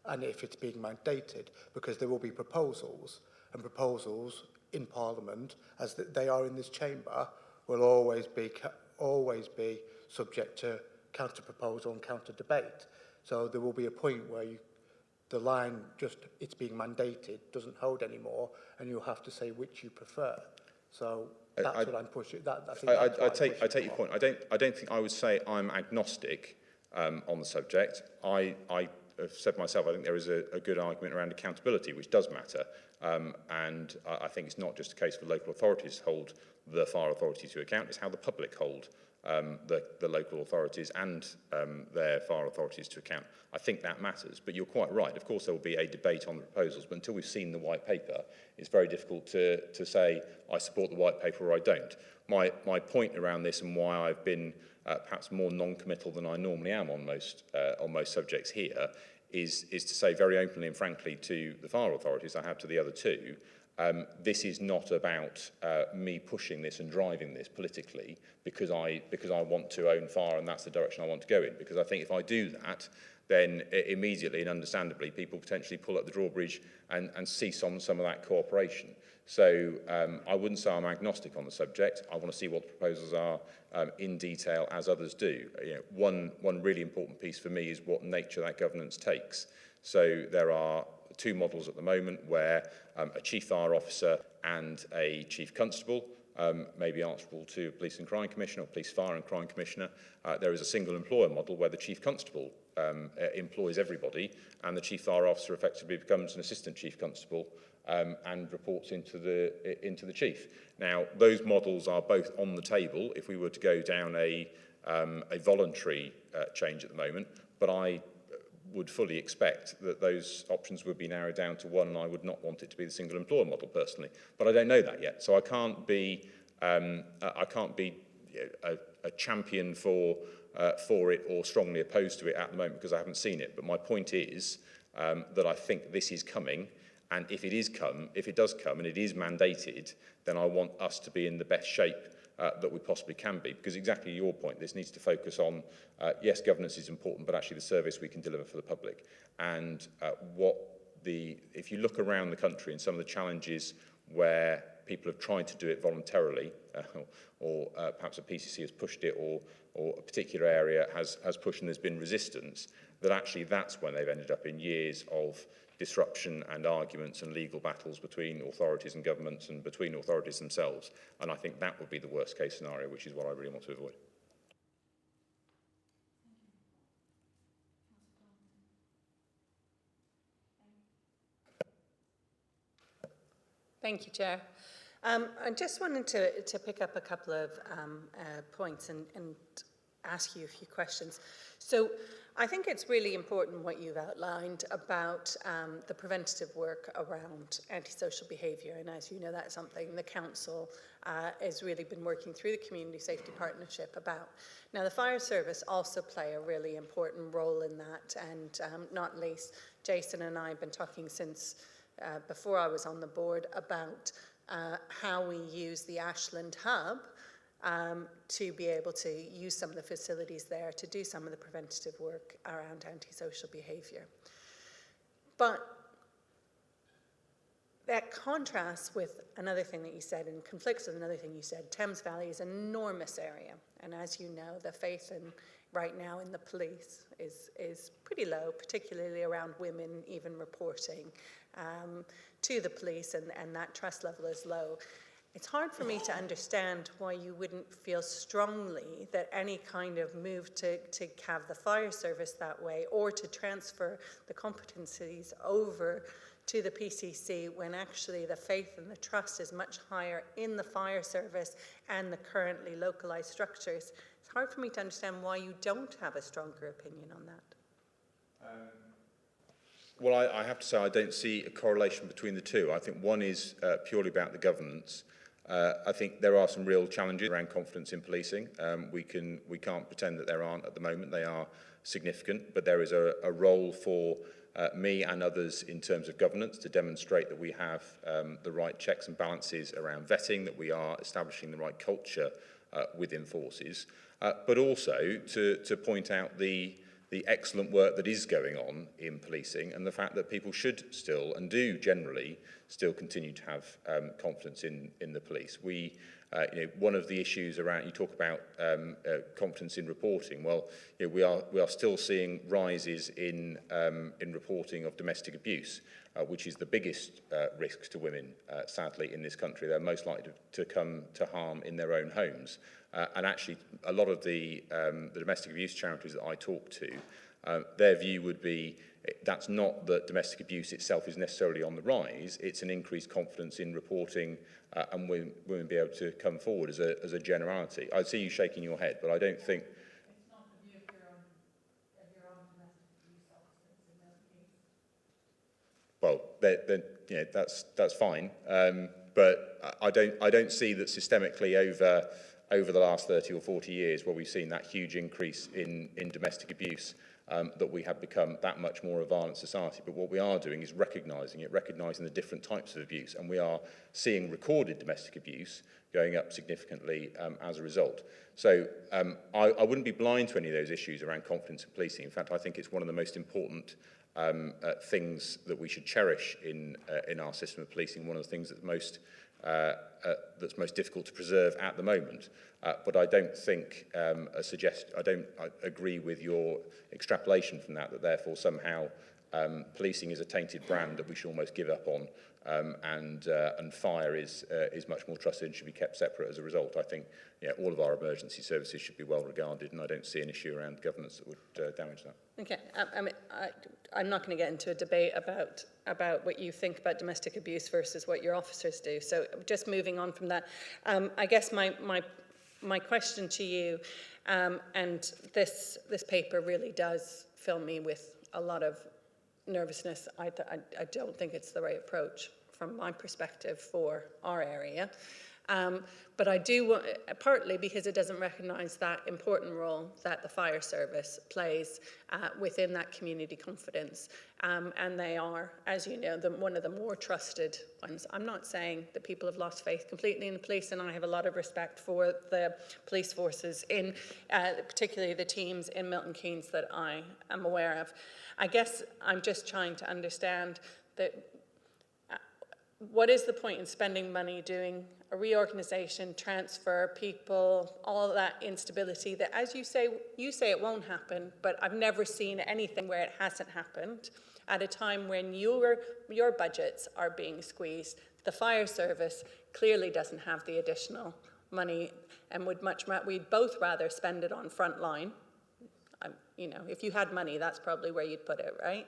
and if it's being mandated, because there will be proposals, and proposals in Parliament, as they are in this chamber, will always be subject to counter-proposal and counter-debate. So there will be a point where the line, just it's being mandated, doesn't hold anymore, and you'll have to say which you prefer. So that's what I'm pushing. I take your point. I don't think I would say I'm agnostic on the subject. I have said myself, I think there is a good argument around accountability, which does matter. And I think it's not just a case for local authorities to hold the fire authority to account, it's how the public hold the local authorities and their fire authorities to account. I think that matters, but you're quite right. Of course, there will be a debate on the proposals, but until we've seen the white paper, it's very difficult to say I support the white paper or I don't. My point around this and why I've been perhaps more non-committal than I normally am on most subjects here is to say very openly and frankly to the fire authorities, I have to the other two, this is not about me pushing this and driving this politically because I want to own fire and that's the direction I want to go in. Because I think if I do that, then immediately and understandably people potentially pull up the drawbridge and cease on some of that cooperation. So I wouldn't say I'm agnostic on the subject. I want to see what the proposals are in detail as others do. You know, one really important piece for me is what nature that governance takes. So there are two models at the moment where a chief fire officer and a chief constable may be answerable to a police and crime commissioner or police fire and crime commissioner. There is a single employer model where the chief constable employs everybody and the chief fire officer effectively becomes an assistant chief constable and reports into the chief. Now, those models are both on the table if we were to go down a voluntary change at the moment, but I would fully expect that those options would be narrowed down to one, and I would not want it to be the single employer model personally. But I don't know that yet, so I can't be a champion for it or strongly opposed to it at the moment because I haven't seen it. But my point is that I think this is coming, and if it does come and it is mandated, then I want us to be in the best shape that we possibly can be, because exactly your point, this needs to focus on, yes, governance is important, but actually the service we can deliver for the public. And if you look around the country and some of the challenges where people have tried to do it voluntarily, or perhaps a PCC has pushed it, or a particular area has pushed and there's been resistance, that actually that's when they've ended up in years of disruption and arguments and legal battles between authorities and governments and between authorities themselves. And I think that would be the worst case scenario, which is what I really want to avoid. Thank you, Chair. I just wanted to pick up a couple of points and ask you a few questions. So I think it's really important what you've outlined about the preventative work around antisocial behaviour, and as you know, that's something the Council has really been working through the Community Safety Partnership about. Now, the fire service also play a really important role in that, and not least, Jason and I have been talking since before I was on the board about how we use the Ashland Hub to be able to use some of the facilities there to do some of the preventative work around antisocial behaviour. But that contrasts with another thing that you said and conflicts with another thing you said. Thames Valley is an enormous area, and as you know, the faith right now in the police is pretty low, particularly around women even reporting to the police, and that trust level is low. It's hard for me to understand why you wouldn't feel strongly that any kind of move to have the fire service that way or to transfer the competencies over to the PCC when actually the faith and the trust is much higher in the fire service and the currently localised structures. It's hard for me to understand why you don't have a stronger opinion on that. Well, I have to say I don't see a correlation between the two. I think one is purely about the governance. I think there are some real challenges around confidence in policing. We can't pretend that there aren't at the moment. They are significant, but there is a role for me and others in terms of governance to demonstrate that we have the right checks and balances around vetting, that we are establishing the right culture within forces, but also to point out the excellent work that is going on in policing and the fact that people should still and do generally still continue to have confidence in the police. One of the issues around, you talk about confidence in reporting. Well, we are still seeing rises in reporting of domestic abuse, which is the biggest risk to women, sadly, in this country. They're most likely to come to harm in their own homes. And actually, a lot of the domestic abuse charities that I talk to, their view would be that's not that domestic abuse itself is necessarily on the rise, it's an increased confidence in reporting and women be able to come forward as a generality. I see you shaking your head, but I don't think... It's not the view of your own domestic abuse officers in Milton Keynes. Well, that's fine, but I don't see that systemically over the last 30 or 40 years where we've seen that huge increase in domestic abuse, that we have become that much more a violent society. But what we are doing is recognising the different types of abuse, and we are seeing recorded domestic abuse going up significantly as a result. So I wouldn't be blind to any of those issues around confidence in policing. In fact, I think it's one of the most important things that we should cherish in our system of policing, one of the things that's most difficult to preserve at the moment. But I don't think I agree with your extrapolation from that therefore somehow policing is a tainted brand that we should almost give up on, and fire is much more trusted and should be kept separate as a result. I think all of our emergency services should be well regarded, and I don't see an issue around governance that would damage that. Okay, I'm not going to get into a debate about what you think about domestic abuse versus what your officers do. So just moving on from that, I guess my question to you, and this paper really does fill me with a lot of nervousness. I don't think it's the right approach from my perspective for our area. But I do, partly because it doesn't recognise that important role that the fire service plays within that community confidence. And they are, as you know, one of the more trusted ones. I'm not saying that people have lost faith completely in the police, and I have a lot of respect for the police forces, in particularly the teams in Milton Keynes that I am aware of. I guess I'm just trying to understand that what is the point in spending money doing a reorganisation, transfer, people, all of that instability that, as you say it won't happen, but I've never seen anything where it hasn't happened at a time when your budgets are being squeezed. The fire service clearly doesn't have the additional money and we'd both rather spend it on frontline. If you had money, that's probably where you'd put it, right?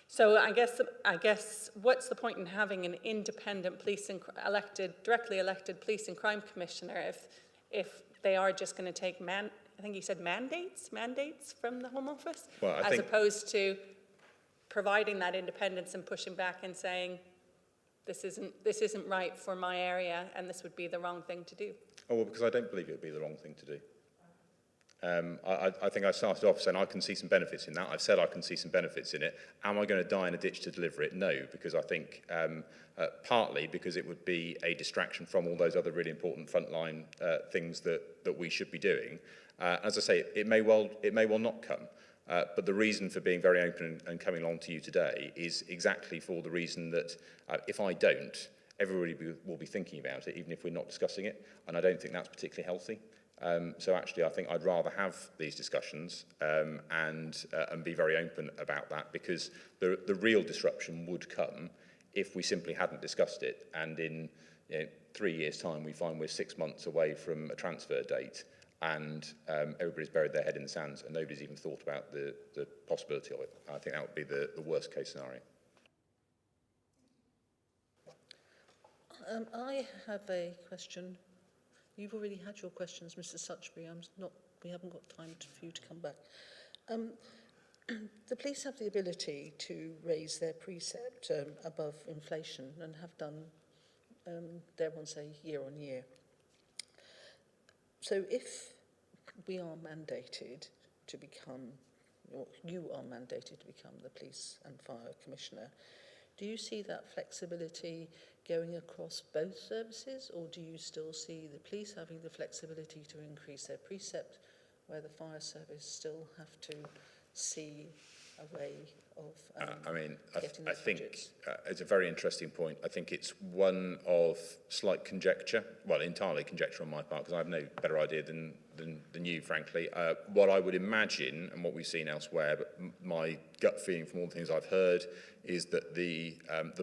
So I guess what's the point in having an independent directly elected police and crime commissioner if they are just going to take I think you said mandates from the Home Office, as opposed to providing that independence and pushing back and saying this isn't right for my area and this would be the wrong thing to do. Oh, well, because I don't believe it would be the wrong thing to do. I think I started off saying I can see some benefits in that. I've said I can see some benefits in it. Am I going to die in a ditch to deliver it? No, because I think partly because it would be a distraction from all those other really important frontline things that we should be doing. As I say, it may well not come. But the reason for being very open and coming along to you today is exactly for the reason that if I don't, everybody will be thinking about it, even if we're not discussing it. And I don't think that's particularly healthy. So actually, I think I'd rather have these discussions and be very open about that, because the real disruption would come if we simply hadn't discussed it. And in 3 years' time, we find we're 6 months away from a transfer date, and everybody's buried their head in the sands, and nobody's even thought about the possibility of it. I think that would be the worst case scenario. I have a question. You've already had your questions, Mr. Suchbury. We haven't got time for you to come back. The police have the ability to raise their precept above inflation and have done, dare one say, year on year. So if we are mandated to become you are mandated to become the Police and Fire Commissioner. Do you see that flexibility going across both services, or do you still see the police having the flexibility to increase their precept, where the fire service still have to see a way of getting I those think budgets? it's a very interesting point. I think it's one of slight conjecture, well, entirely conjecture on my part, because I have no better idea than you, frankly. What I would imagine, and what we've seen elsewhere, but my gut feeling from all the things I've heard, is that the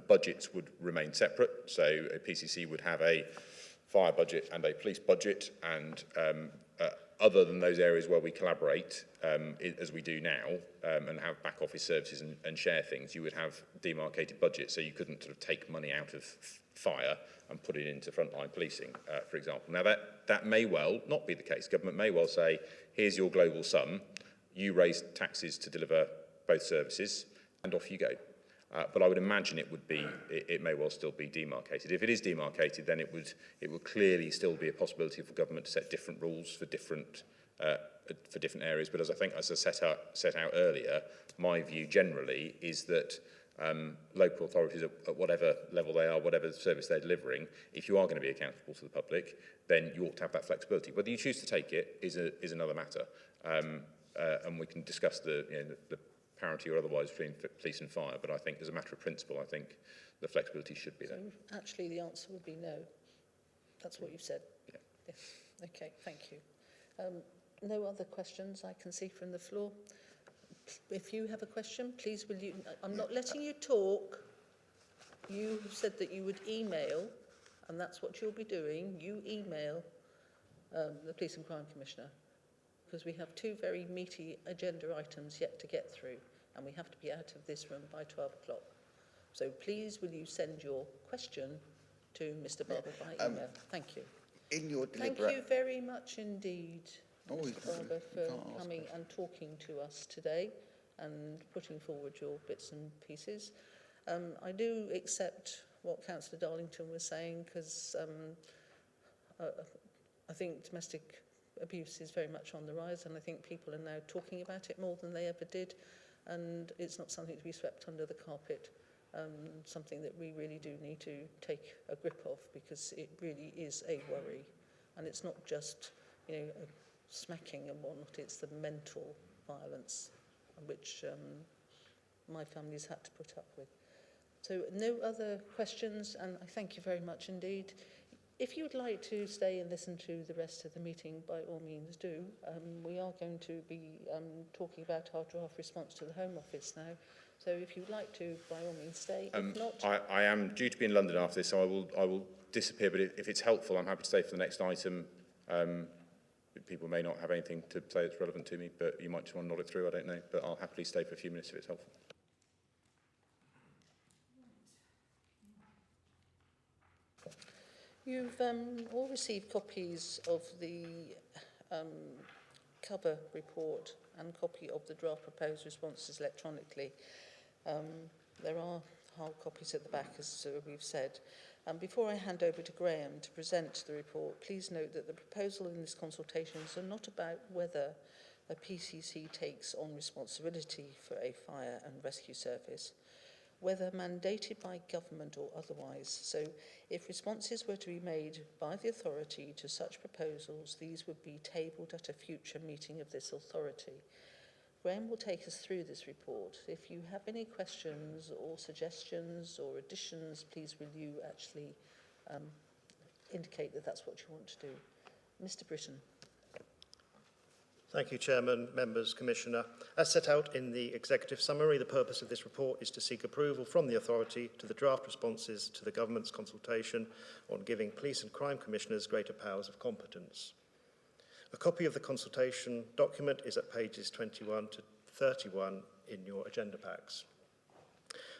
budgets would remain separate. So a PCC would have a fire budget and a police budget, and other than those areas where we collaborate, as we do now, and have back office services and share things, you would have demarcated budgets, so you couldn't sort of take money out of fire and put it into frontline policing, for example. Now, that may well not be the case. Government may well say, here's your global sum, you raise taxes to deliver both services, and off you go. But I would imagine it may well still be demarcated. If it is demarcated, then it would clearly still be a possibility for government to set different rules for different areas. But as I set out earlier, my view generally is that local authorities at whatever level they are, whatever service they're delivering, if you are going to be accountable to the public, then you ought to have that flexibility. Whether you choose to take it is another matter, and we can discuss the parity or otherwise between police and fire, but I think as a matter of principle, I think the flexibility should be there. So actually the answer would be no. That's what you've said? Yeah. Yes. Okay, thank you. No other questions I can see from the floor. If you have a question, please will you... I'm not letting you talk. You have said that you would email, and that's what you'll be doing. You email the Police and Crime Commissioner, because we have two very meaty agenda items yet to get through, and we have to be out of this room by 12 o'clock. So please will you send your question to Mr. Barber by email. Thank you. In your Thank you very much indeed, Mr. Barber, for coming and talking to us today and putting forward your bits and pieces. I do accept what Councillor Darlington was saying, because I think domestic abuse is very much on the rise, and I think people are now talking about it more than they ever did, and it's not something to be swept under the carpet, something that we really do need to take a grip of, because it really is a worry, and it's not just, a smacking and whatnot, it's the mental violence which my family's had to put up with. So no other questions, and I thank you very much indeed. If you would like to stay and listen to the rest of the meeting, by all means do. We are going to be talking about our draft response to the Home Office now. So if you would like to, by all means stay. If not... I am due to be in London after this, so I will disappear, but if it's helpful, I'm happy to stay for the next item. People may not have anything to say that's relevant to me, but you might just want to nod it through, I don't know. But I'll happily stay for a few minutes if it's helpful. You've all received copies of the cover report and copy of the draft proposed responses electronically. There are hard copies at the back, as we've said. Before I hand over to Graham to present the report, please note that the proposal in this consultation is not about whether a PCC takes on responsibility for a fire and rescue service, whether mandated by government or otherwise. So if responses were to be made by the authority to such proposals, these would be tabled at a future meeting of this authority. Graham will take us through this report. If you have any questions or suggestions or additions, please will you actually indicate that that's what you want to do. Mr. Britton. Thank you, Chairman, Members, Commissioner. As set out in the Executive Summary, the purpose of this report is to seek approval from the authority to the draft responses to the Government's consultation on giving Police and Crime Commissioners greater powers of competence. A copy of the consultation document is at pages 21 to 31 in your agenda packs.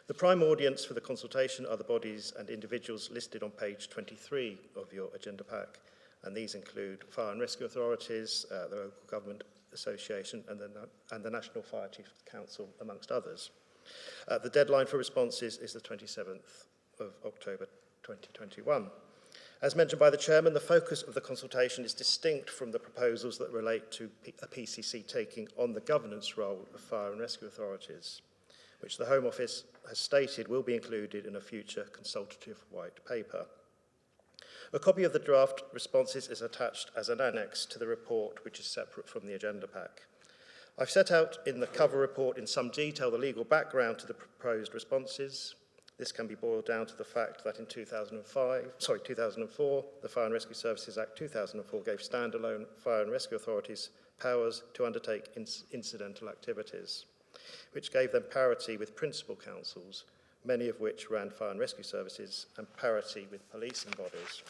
The prime audience for the consultation are the bodies and individuals listed on page 23 of your agenda pack, and these include fire and rescue authorities, the Local Government Association and the National Fire Chiefs Council, amongst others. The deadline for responses is the 27th of October 2021. As mentioned by the Chairman, the focus of the consultation is distinct from the proposals that relate to a PCC taking on the governance role of fire and rescue authorities, which the Home Office has stated will be included in a future consultative white paper. A copy of the draft responses is attached as an annex to the report, which is separate from the agenda pack. I've set out in the cover report in some detail the legal background to the proposed responses. This can be boiled down to the fact that in 2004, the Fire and Rescue Services Act 2004 gave standalone fire and rescue authorities powers to undertake incidental activities, which gave them parity with principal councils, many of which ran fire and rescue services, and parity with policing bodies.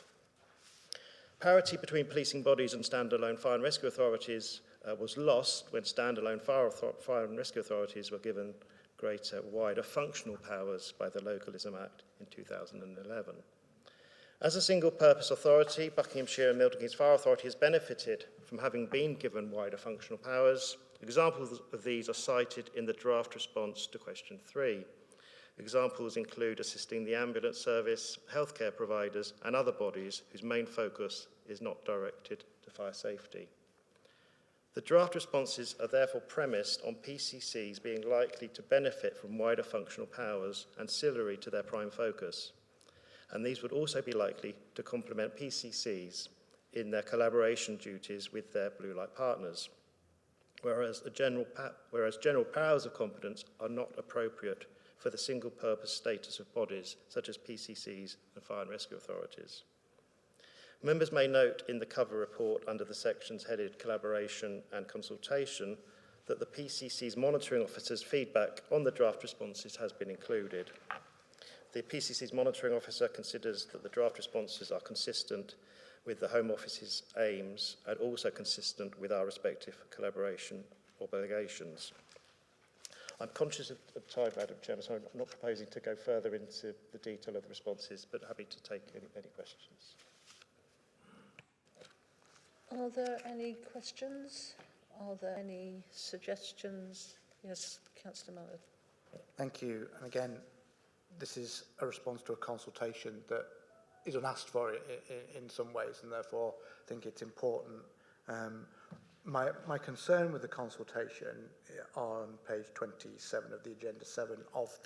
Parity between policing bodies and standalone fire and rescue authorities was lost when standalone fire and rescue authorities were given greater, wider functional powers by the Localism Act in 2011. As a single-purpose authority, Buckinghamshire and Milton Keynes Fire Authority has benefited from having been given wider functional powers. Examples of these are cited in the draft response to question 3. Examples include assisting the ambulance service, healthcare providers, and other bodies whose main focus is not directed to fire safety. The draft responses are therefore premised on PCCs being likely to benefit from wider functional powers ancillary to their prime focus, and these would also be likely to complement PCCs in their collaboration duties with their blue light partners, whereas general powers of competence are not appropriate for the single-purpose status of bodies such as PCCs and fire and rescue authorities. Members may note in the cover report under the sections headed Collaboration and Consultation that the PCC's monitoring officer's feedback on the draft responses has been included. The PCC's monitoring officer considers that the draft responses are consistent with the Home Office's aims and also consistent with our respective collaboration obligations. I'm conscious of time, Madam Chairman, so I'm not proposing to go further into the detail of the responses, but happy to take any questions. Are there any questions? Are there any suggestions? Yes, Councillor Mallard. Thank you. And again, this is a response to a consultation that is unasked for in some ways, and therefore I think it's important. My concern with the consultation on page 27 of the Agenda 7 of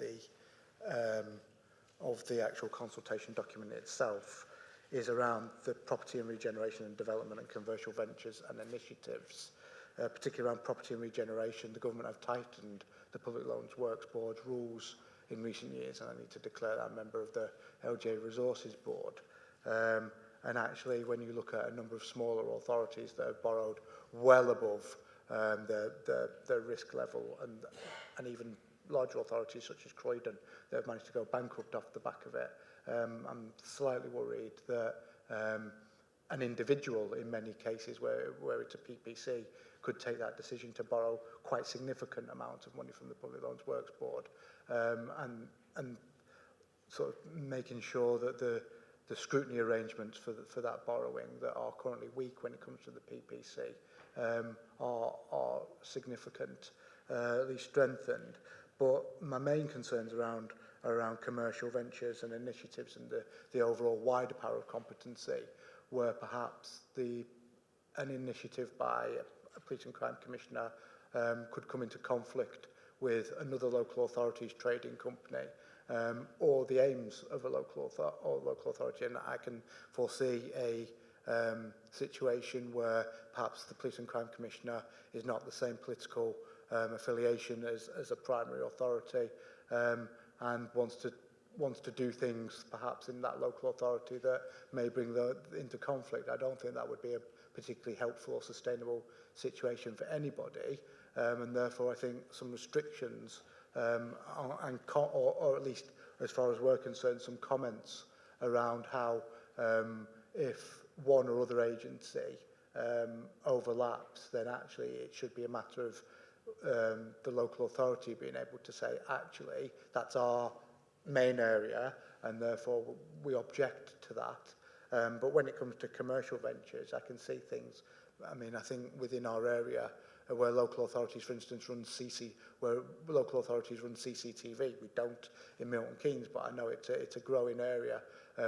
the actual consultation document itself is around the property and regeneration and development and commercial ventures and initiatives, particularly around property and regeneration. The government have tightened the Public Loans Works Board's rules in recent years, and I need to declare that a member of the LJ Resources Board. And actually, when you look at a number of smaller authorities that have borrowed well above their risk level, and even larger authorities such as Croydon that have managed to go bankrupt off the back of it, I'm slightly worried that an individual, in many cases where it's a PPC, could take that decision to borrow quite significant amounts of money from the Public Loans Works Board, and sort of making sure that the scrutiny arrangements for that borrowing that are currently weak when it comes to the PPC are significant, at least strengthened. But my main concerns around commercial ventures and initiatives and the overall wider power of competency were perhaps an initiative by a police and crime commissioner could come into conflict with another local authority's trading company, or the aims of a local authority. And I can foresee a situation where perhaps the police and crime commissioner is not the same political affiliation as a primary authority, and wants to do things perhaps in that local authority that may bring into conflict. I don't think that would be a particularly helpful or sustainable situation for anybody, and therefore I think some restrictions or at least as far as we're concerned, some comments around how if one or other agency overlaps, then actually it should be a matter of the local authority being able to say, actually, that's our main area, and therefore we object to that. But when it comes to commercial ventures, I can see things. I mean, I think within our area, where local authorities, for instance, run CCTV, we don't in Milton Keynes, but I know it's a growing area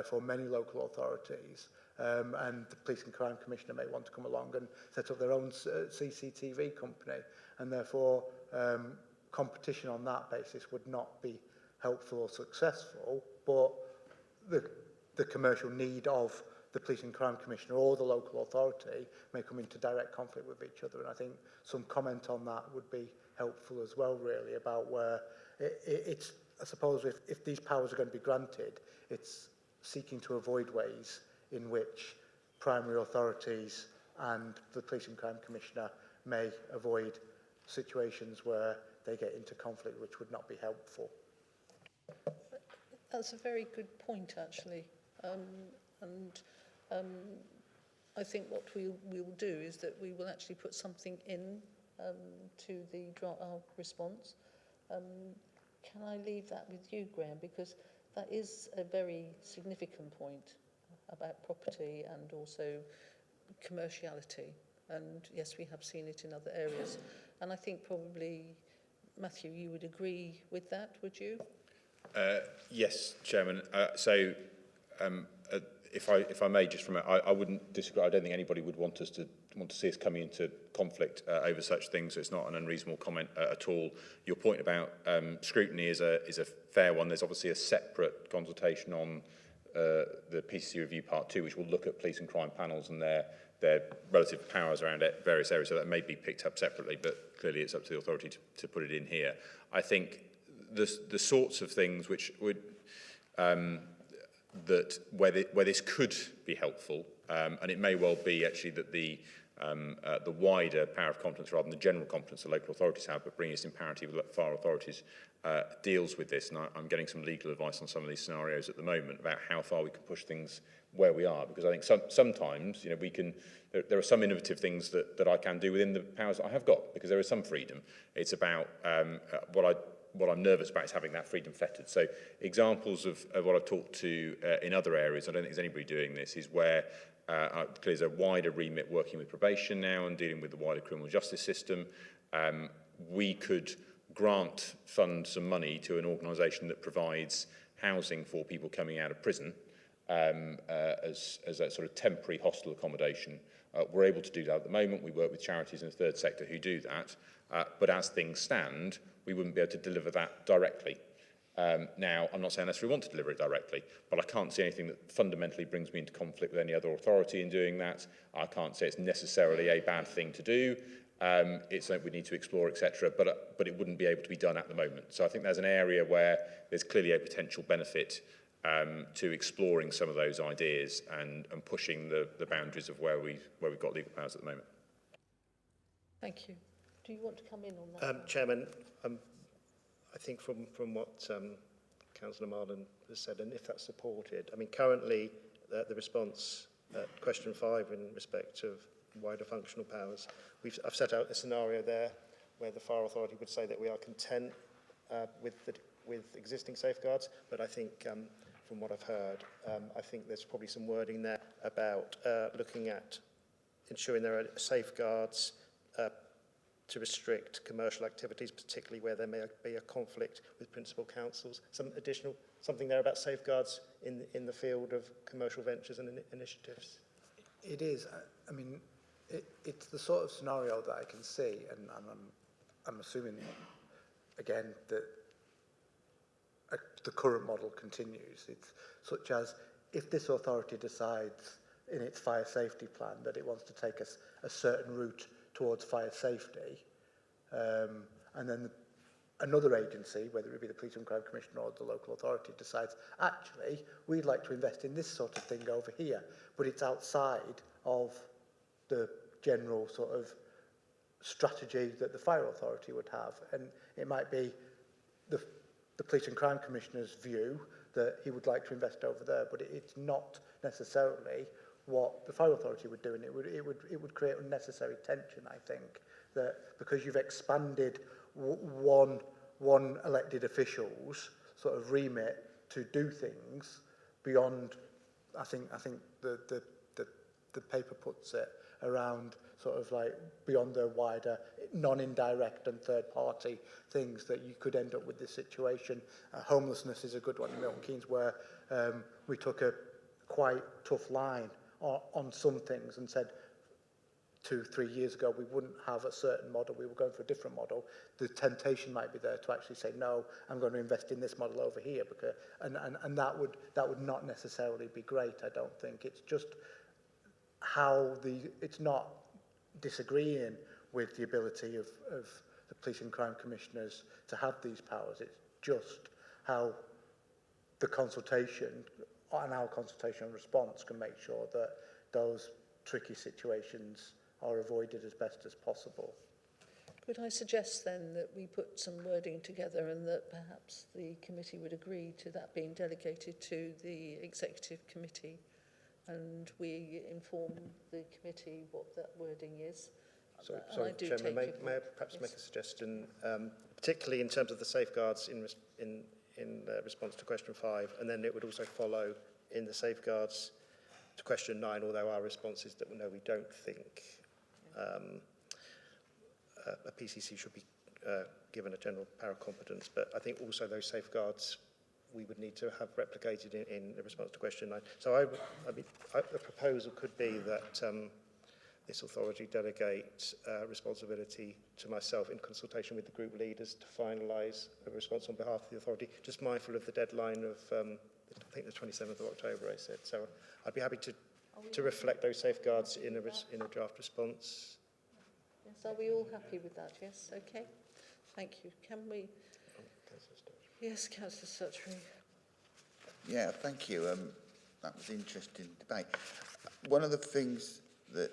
for many local authorities. And the Police and Crime Commissioner may want to come along and set up their own CCTV company, and therefore competition on that basis would not be helpful or successful, but the commercial need of the Police and Crime Commissioner or the local authority may come into direct conflict with each other. And I think some comment on that would be helpful as well, really, about where it's, I suppose, if these powers are going to be granted, it's seeking to avoid ways in which primary authorities and the Police and Crime Commissioner may avoid situations where they get into conflict, which would not be helpful. That's a very good point, actually. I think what we will do is that we will actually put something in to our response. Can I leave that with you, Graham? Because that is a very significant point about property and also commerciality. And yes, we have seen it in other areas. And I think probably, Matthew, you would agree with that, would you? Yes, Chairman. If I may, just from I wouldn't disagree. I don't think anybody would want to see us coming into conflict over such things. So it's not an unreasonable comment at all. Your point about scrutiny is a fair one. There's obviously a separate consultation on the PCC review part 2, which will look at police and crime panels and their relative powers around various areas. So that may be picked up separately, but clearly it's up to the authority to put it in here. I think the sorts of things which would where this could be helpful, and it may well be actually that the wider power of competence rather than the general competence the local authorities have, but bringing us in parity with far authorities deals with this. And I'm getting some legal advice on some of these scenarios at the moment about how far we can push things where we are, because I think sometimes we can. There are some innovative things that I can do within the powers that I have got, because there is some freedom. It's about what I'm nervous about is having that freedom fettered. So examples of what I've talked to in other areas, I don't think there's anybody doing this, is where there's a wider remit working with probation now and dealing with the wider criminal justice system. We could fund some money to an organisation that provides housing for people coming out of prison as a sort of temporary hostel accommodation. We're able to do that at the moment. We work with charities in the third sector who do that. But as things stand, we wouldn't be able to deliver that directly. Now, I'm not saying necessarily want to deliver it directly, but I can't see anything that fundamentally brings me into conflict with any other authority in doing that. I can't say it's necessarily a bad thing to do. It's something we need to explore, etc. But it wouldn't be able to be done at the moment. So I think there's an area where there's clearly a potential benefit to exploring some of those ideas and pushing the boundaries of where we've got legal powers at the moment. Thank you. Do you want to come in on that? Chairman, I think from what Councillor Marden has said, and if that's supported, I mean, currently the response, question 5 in respect of wider functional powers, I've set out a scenario there where the Fire Authority would say that we are content with existing safeguards, but I think from what I've heard, I think there's probably some wording there about looking at ensuring there are safeguards to restrict commercial activities, particularly where there may be a conflict with principal councils. Something there about safeguards in the field of commercial ventures and initiatives. It is. I mean, it's the sort of scenario that I can see, and I'm assuming, again, that the current model continues. It's such as if this authority decides in its fire safety plan that it wants to take a certain route towards fire safety, and then another agency, whether it be the Police and Crime Commissioner or the local authority, decides, actually, we'd like to invest in this sort of thing over here, but it's outside of the general sort of strategy that the fire authority would have. And it might be the Police and Crime Commissioner's view that he would like to invest over there, but it's not necessarily what the fire authority would do, and it would create unnecessary tension, I think, that because you've expanded one elected official's sort of remit to do things beyond, I think the the paper puts it, around sort of like beyond the wider non-indirect and third-party things, that you could end up with this situation. Homelessness is a good one in Milton Keynes, where we took a quite tough line on some things and said 2-3 years ago we wouldn't have a certain model, we were going for a different model. The temptation might be there to actually say, no, I'm going to invest in this model over here, because and that would not necessarily be great, I don't think. It's just how it's not disagreeing with the ability of the police and crime commissioners to have these powers. It's just how the consultation and our consultation and response can make sure that those tricky situations are avoided as best as possible. Could I suggest then that we put some wording together and that perhaps the committee would agree to that being delegated to the executive committee, and we inform the committee what that wording is? Sorry, Chairman, may I perhaps make a suggestion, particularly in terms of the safeguards in response to question 5, and then it would also follow in the safeguards to question 9, although our response is that no, we don't think a PCC should be given a general power of competence, but I think also those safeguards we would need to have replicated in response to question 9. So the proposal could be that this authority delegate responsibility to myself in consultation with the group leaders to finalise a response on behalf of the authority, just mindful of the deadline of, I think the 27th of October, I said. So I'd be happy to reflect those safeguards in a draft response. Yes, are we all happy with that? Yes, okay. Thank you. Can we... Yes, Councillor Stuttery. Yeah, thank you. That was an interesting debate. One of the things that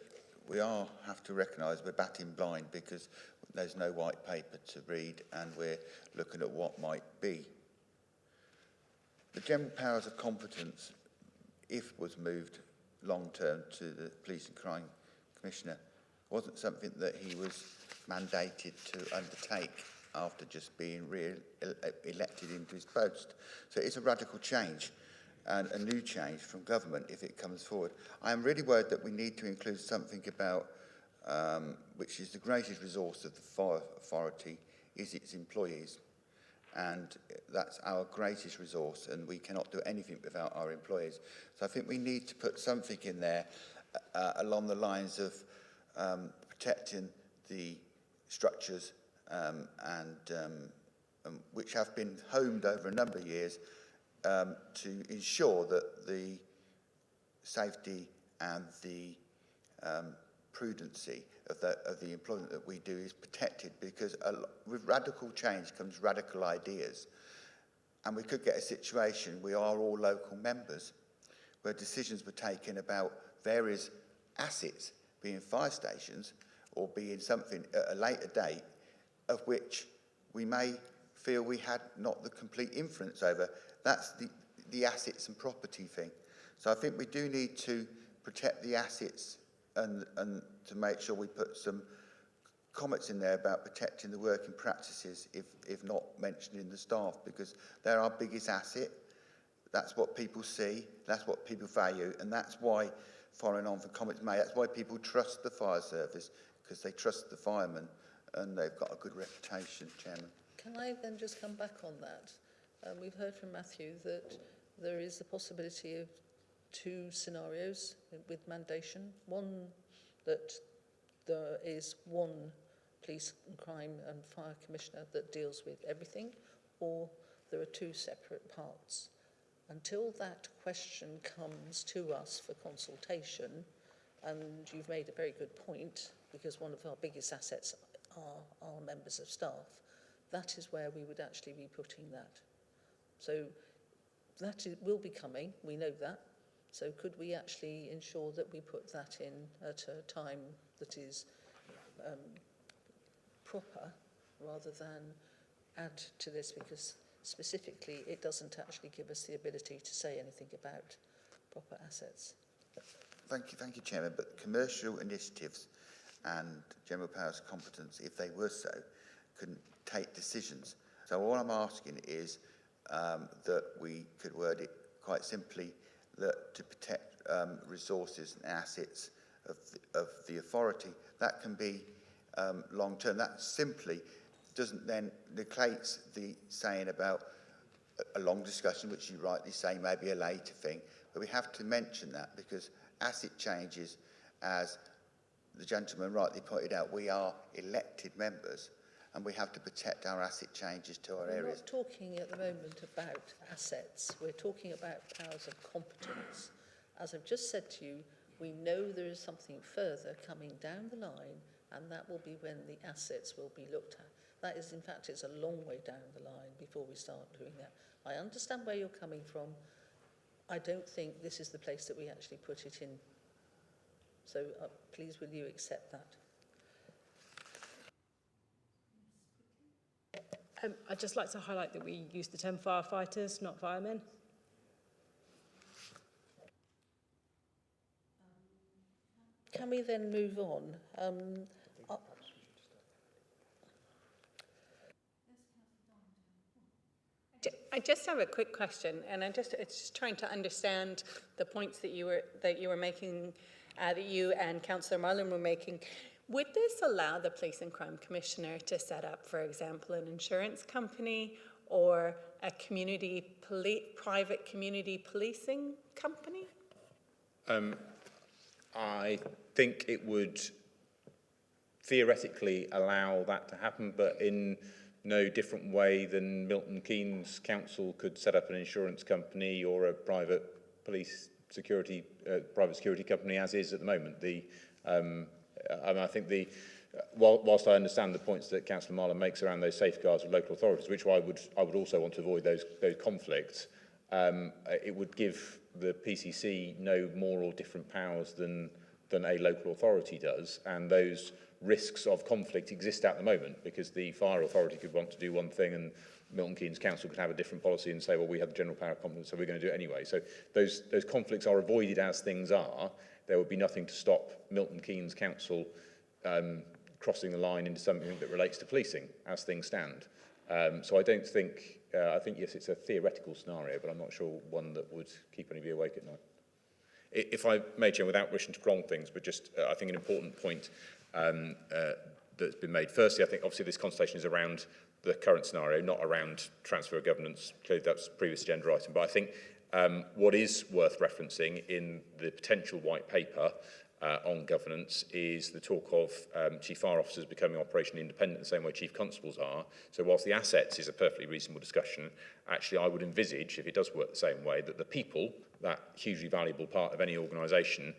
we have to recognise, we're batting blind because there's no white paper to read and we're looking at what might be. The general powers of competence, if was moved long-term to the Police and Crime Commissioner, wasn't something that he was mandated to undertake after just being elected into his post. So it's a radical change and a new change from government if it comes forward. I am really worried that we need to include something about, which is the greatest resource of the fire authority, is its employees. And that's our greatest resource, and we cannot do anything without our employees. So I think we need to put something in there along the lines of protecting the structures which have been honed over a number of years to ensure that the safety and the prudency of the employment that we do is protected, because with radical change comes radical ideas, and we could get a situation, we are all local members, where decisions were taken about various assets, being fire stations or being something at a later date, of which we may feel we had not the complete influence over. That's the assets and property thing. So I think we do need to protect the assets and to make sure we put some comments in there about protecting the working practices, if not mentioning the staff, because they're our biggest asset. That's what people see, that's what people value, and that's why, following on from comments made, that's why people trust the fire service, because they trust the firemen and they've got a good reputation, Chairman. Can I then just come back on that? We've heard from Matthew that there is the possibility of 2 scenarios with mandation. One, that there is one police and crime and fire commissioner that deals with everything, or there are 2 separate parts. Until that question comes to us for consultation, and you've made a very good point, because one of our biggest assets are our members of staff, that is where we would actually be putting that. So that will be coming, we know that. So could we actually ensure that we put that in at a time that is proper, rather than add to this, because specifically it doesn't actually give us the ability to say anything about proper assets. Thank you, Chairman. But commercial initiatives and general powers of competence, if they were so, can take decisions. So all I'm asking is that we could word it quite simply, that to protect resources and assets of the authority, that can be long term. That simply doesn't then negate the saying about a long discussion, which you rightly say may be a later thing, but we have to mention that because asset changes, as the gentleman rightly pointed out, we are elected members and we have to protect our asset changes to our areas. We're not talking at the moment about assets, we're talking about powers of competence. As I've just said to you, we know there is something further coming down the line, and that will be when the assets will be looked at. That is, in fact, it's a long way down the line before we start doing that. I understand where you're coming from. I don't think this is the place that we actually put it in. So please, will you accept that? I'd just like to highlight that we use the term firefighters, not firemen. Can we then move on? I just have a quick question, and it's just trying to understand the points that you were making, that you and Councillor Marlin were making. Would this allow the Police and Crime Commissioner to set up, for example, an insurance company or a private community policing company? I think it would theoretically allow that to happen, but in no different way than Milton Keynes Council could set up an insurance company or a private security company, as is at the moment. I think whilst I understand the points that Councillor Marlin makes around those safeguards of local authorities, which I would also want to avoid those conflicts, it would give the PCC no more or different powers than a local authority does, and those risks of conflict exist at the moment because the fire authority could want to do one thing and Milton Keynes Council could have a different policy and say, well, we have the general power of competence, so we're going to do it anyway. So those conflicts are avoided as things are. There would be nothing to stop Milton Keynes Council crossing the line into something that relates to policing as things stand. So I don't think, I think, yes, it's a theoretical scenario, but I'm not sure one that would keep anybody awake at night. If I may, Chair, without wishing to prolong things, but just I think an important point that's been made. Firstly, I think obviously this consultation is around the current scenario, not around transfer of governance. Clearly that's a previous agenda item. But I think what is worth referencing in the potential white paper on governance is the talk of chief fire officers becoming operationally independent the same way chief constables are. So whilst the assets is a perfectly reasonable discussion, actually I would envisage, if it does work the same way, that the people, that hugely valuable part of any organisation,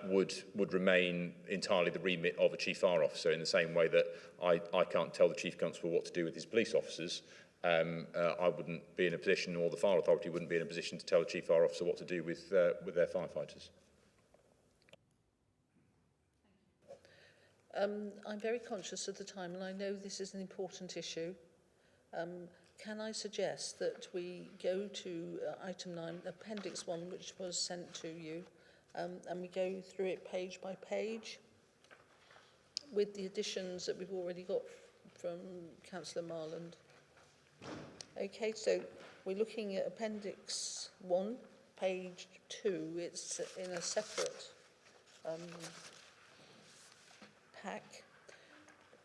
would remain entirely the remit of a chief fire officer, in the same way that I can't tell the chief constable what to do with his police officers. I wouldn't be in a position, or the fire authority wouldn't be in a position to tell the chief fire officer what to do with their firefighters. I'm very conscious of the time, and I know this is an important issue. Can I suggest that we go to item 9, Appendix 1, which was sent to you, and we go through it page by page with the additions that we've already got from Councillor Marland. Okay, so we're looking at Appendix 1, page 2. It's in a separate pack.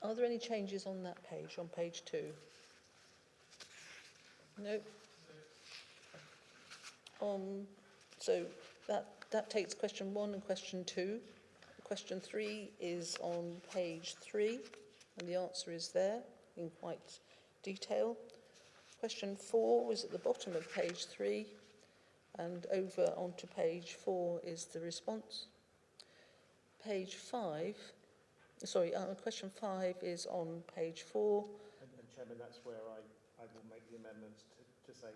Are there any changes on that page, on page 2? No. So that takes question 1 and question 2. Question 3 is on page 3, and the answer is there in quite detail. Question 4 is at the bottom of page 3, and over onto page 4 is the response. Page 5, question 5 is on page 4. And Chairman, that's where I will make the amendments to say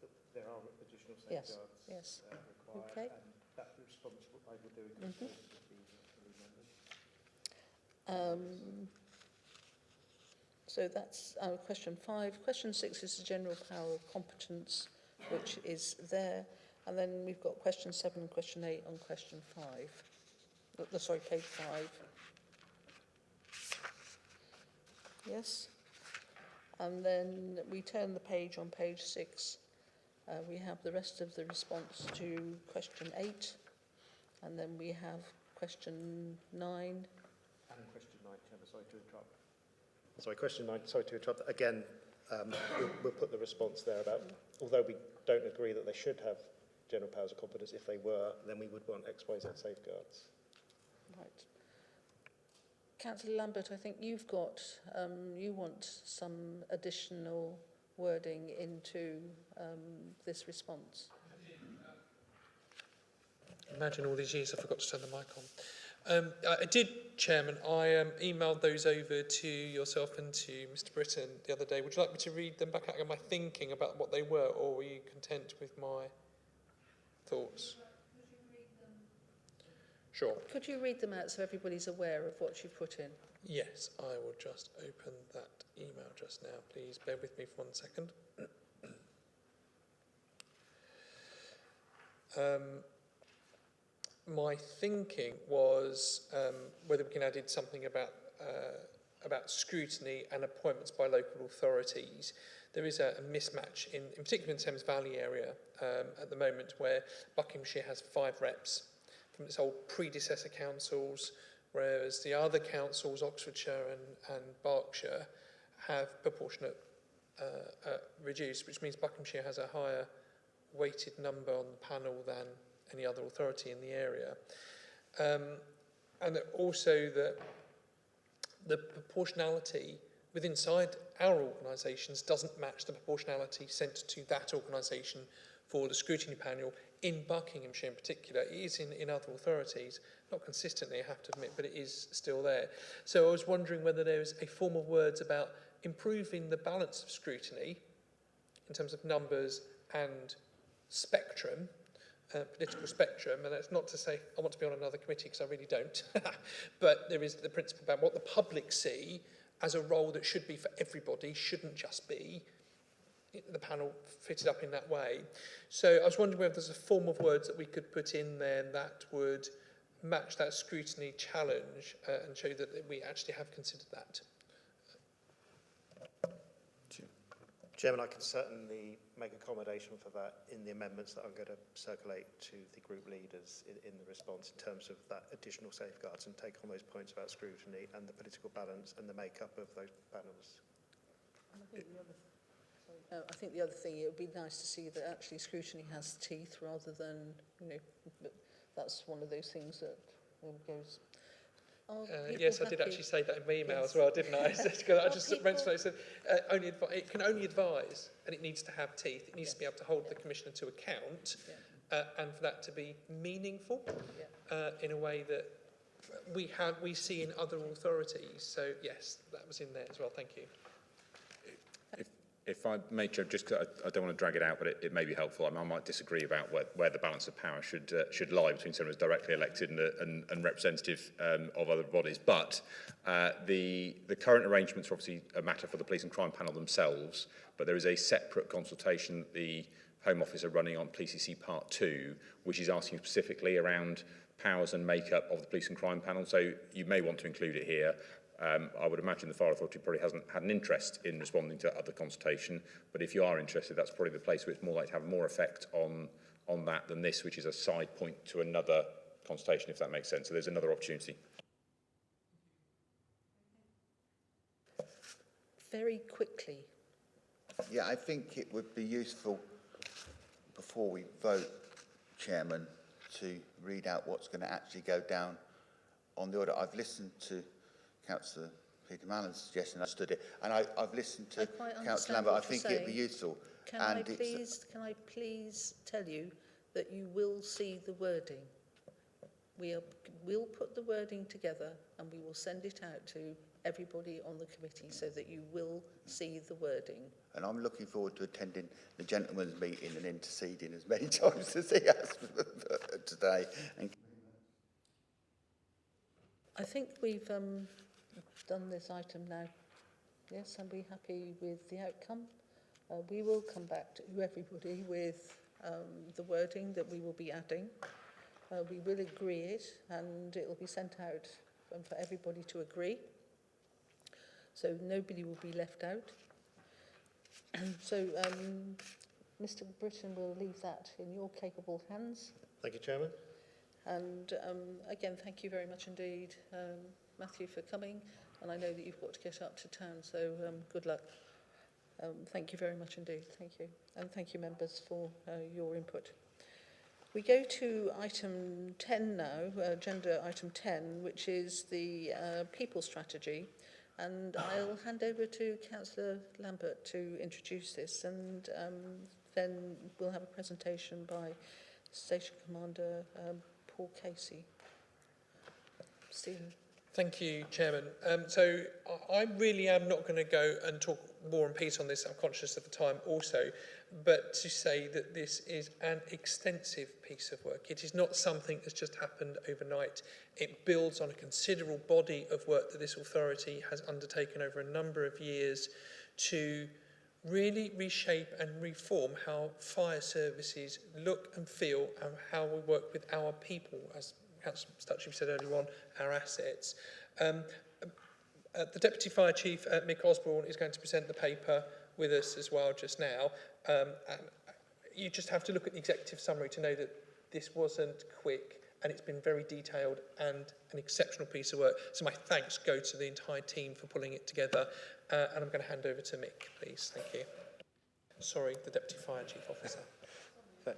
that there are additional safeguards required. Okay. And that response I will do in consultation with the members. So that's question 5. Question 6 is the general power of competence, which is there. And then we've got question 7 and question 8 on question 5. Page 5. Yes. And then we turn the page on page 6. We have the rest of the response to question 8. And then we have question 9. And question 9, Chairman, sorry to interrupt. Sorry, question 9, sorry to interrupt. Again, we'll put the response there about, although we don't agree that they should have general powers of competence, if they were, then we would want XYZ safeguards. Right. Councillor Lambert, I think you've got, you want some additional wording into this response. Imagine all these years I forgot to turn the mic on. I did, Chairman. I emailed those over to yourself and to Mr Britton the other day. Would you like me to read them back out? Am I thinking about what they were, or were you content with my thoughts? Sure. Could you read them out so everybody's aware of what you've put in? Yes, I will just open that email just now. Please bear with me for 1 second. My thinking was whether we can add in something about scrutiny and appointments by local authorities. There is a mismatch, in particular in the Thames Valley area at the moment, where Buckinghamshire has 5 reps from its old predecessor councils, whereas the other councils, Oxfordshire and Berkshire, have proportionate reduced, which means Buckinghamshire has a higher weighted number on the panel than any other authority in the area. And also the proportionality within inside our organisations doesn't match the proportionality sent to that organisation for the scrutiny panel in Buckinghamshire in particular. It is in other authorities, not consistently I have to admit, but it is still there. So I was wondering whether there is a form of words about improving the balance of scrutiny in terms of numbers and spectrum, political spectrum, and that's not to say I want to be on another committee because I really don't, but there is the principle about what the public see as a role that should be for everybody, shouldn't just be the panel fitted up in that way. So I was wondering whether there's a form of words that we could put in there that would match that scrutiny challenge and show that we actually have considered that. Chairman, I can certainly make accommodation for that in the amendments that I'm going to circulate to the group leaders in the response in terms of that additional safeguards, and take on those points about scrutiny and the political balance and the makeup of those panels. I think the other thing, it would be nice to see that actually scrutiny has teeth rather than, but that's one of those things that goes... Yes, I did actually say that in my email as well, didn't I? I just said it can only advise, and it needs to have teeth. It needs to be able to hold the Commissioner to account, and for that to be meaningful in a way that we see in other authorities. So yes, that was in there as well. Thank you. If I may, Chair, just 'cause I don't want to drag it out, but it may be helpful. I might disagree about where the balance of power should lie between someone who's directly elected and representative of other bodies. But the current arrangements are obviously a matter for the Police and Crime Panel themselves, but there is a separate consultation that the Home Office are running on PCC Part 2, which is asking specifically around powers and makeup of the Police and Crime Panel. So you may want to include it here. I would imagine the Fire Authority probably hasn't had an interest in responding to other consultation, but if you are interested, that's probably the place where it's more likely to have more effect on that than this, which is a side point to another consultation, if that makes sense. So there's another opportunity. Very quickly. Yeah, I think it would be useful before we vote, Chairman, to read out what's going to actually go down on the order. I've listened to Councillor Peter Mallon's suggestion, I understood it, and I've listened to Councillor Lambert. I think it'd be useful. Can I please tell you that you will see the wording? We'll put the wording together and we will send it out to everybody on the committee so that you will see the wording. And I'm looking forward to attending the gentlemen's meeting and interceding as many times as he has today. I think we've done this item now. Yes, and we're happy with the outcome. We will come back to everybody with the wording that we will be adding. We will agree it, and it will be sent out for everybody to agree. So nobody will be left out. So Mr. Britton will leave that in your capable hands. Thank you, Chairman. And again, thank you very much indeed, Matthew, for coming. And I know that you've got to get up to town, so good luck. Thank you very much indeed. Thank you. And thank you, members, for your input. We go to item 10 now, agenda item 10, which is the people strategy. And I'll hand over to Councillor Lambert to introduce this, and then we'll have a presentation by Station Commander Paul Casey. Stephen. Thank you, Chairman. So I really am not going to go and talk War and Peace on this. I'm conscious of the time also, but to say that this is an extensive piece of work. It is not something that's just happened overnight. It builds on a considerable body of work that this authority has undertaken over a number of years to really reshape and reform how fire services look and feel and how we work with our people, as Councillor Stutchie said earlier on, our assets. The Deputy Fire Chief, Mick Osborne, is going to present the paper with us as well just now. And you just have to look at the executive summary to know that this wasn't quick, and it's been very detailed and an exceptional piece of work. So my thanks go to the entire team for pulling it together. And I'm going to hand over to Mick, please. Thank you. Sorry, the Deputy Fire Chief Officer.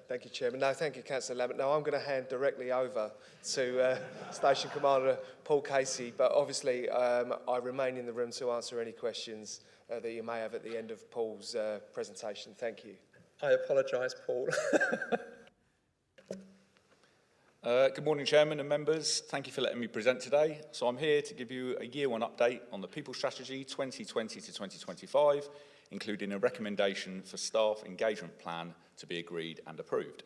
Thank you, Chairman. No, thank you, Councillor Lambert. No, I'm going to hand directly over to Station Commander Paul Casey, but obviously I remain in the room to answer any questions that you may have at the end of Paul's presentation. Thank you. I apologise, Paul. Good morning, Chairman and members. Thank you for letting me present today. So I'm here to give you a year one update on the People Strategy 2020 to 2025, including a recommendation for staff engagement plan to be agreed and approved.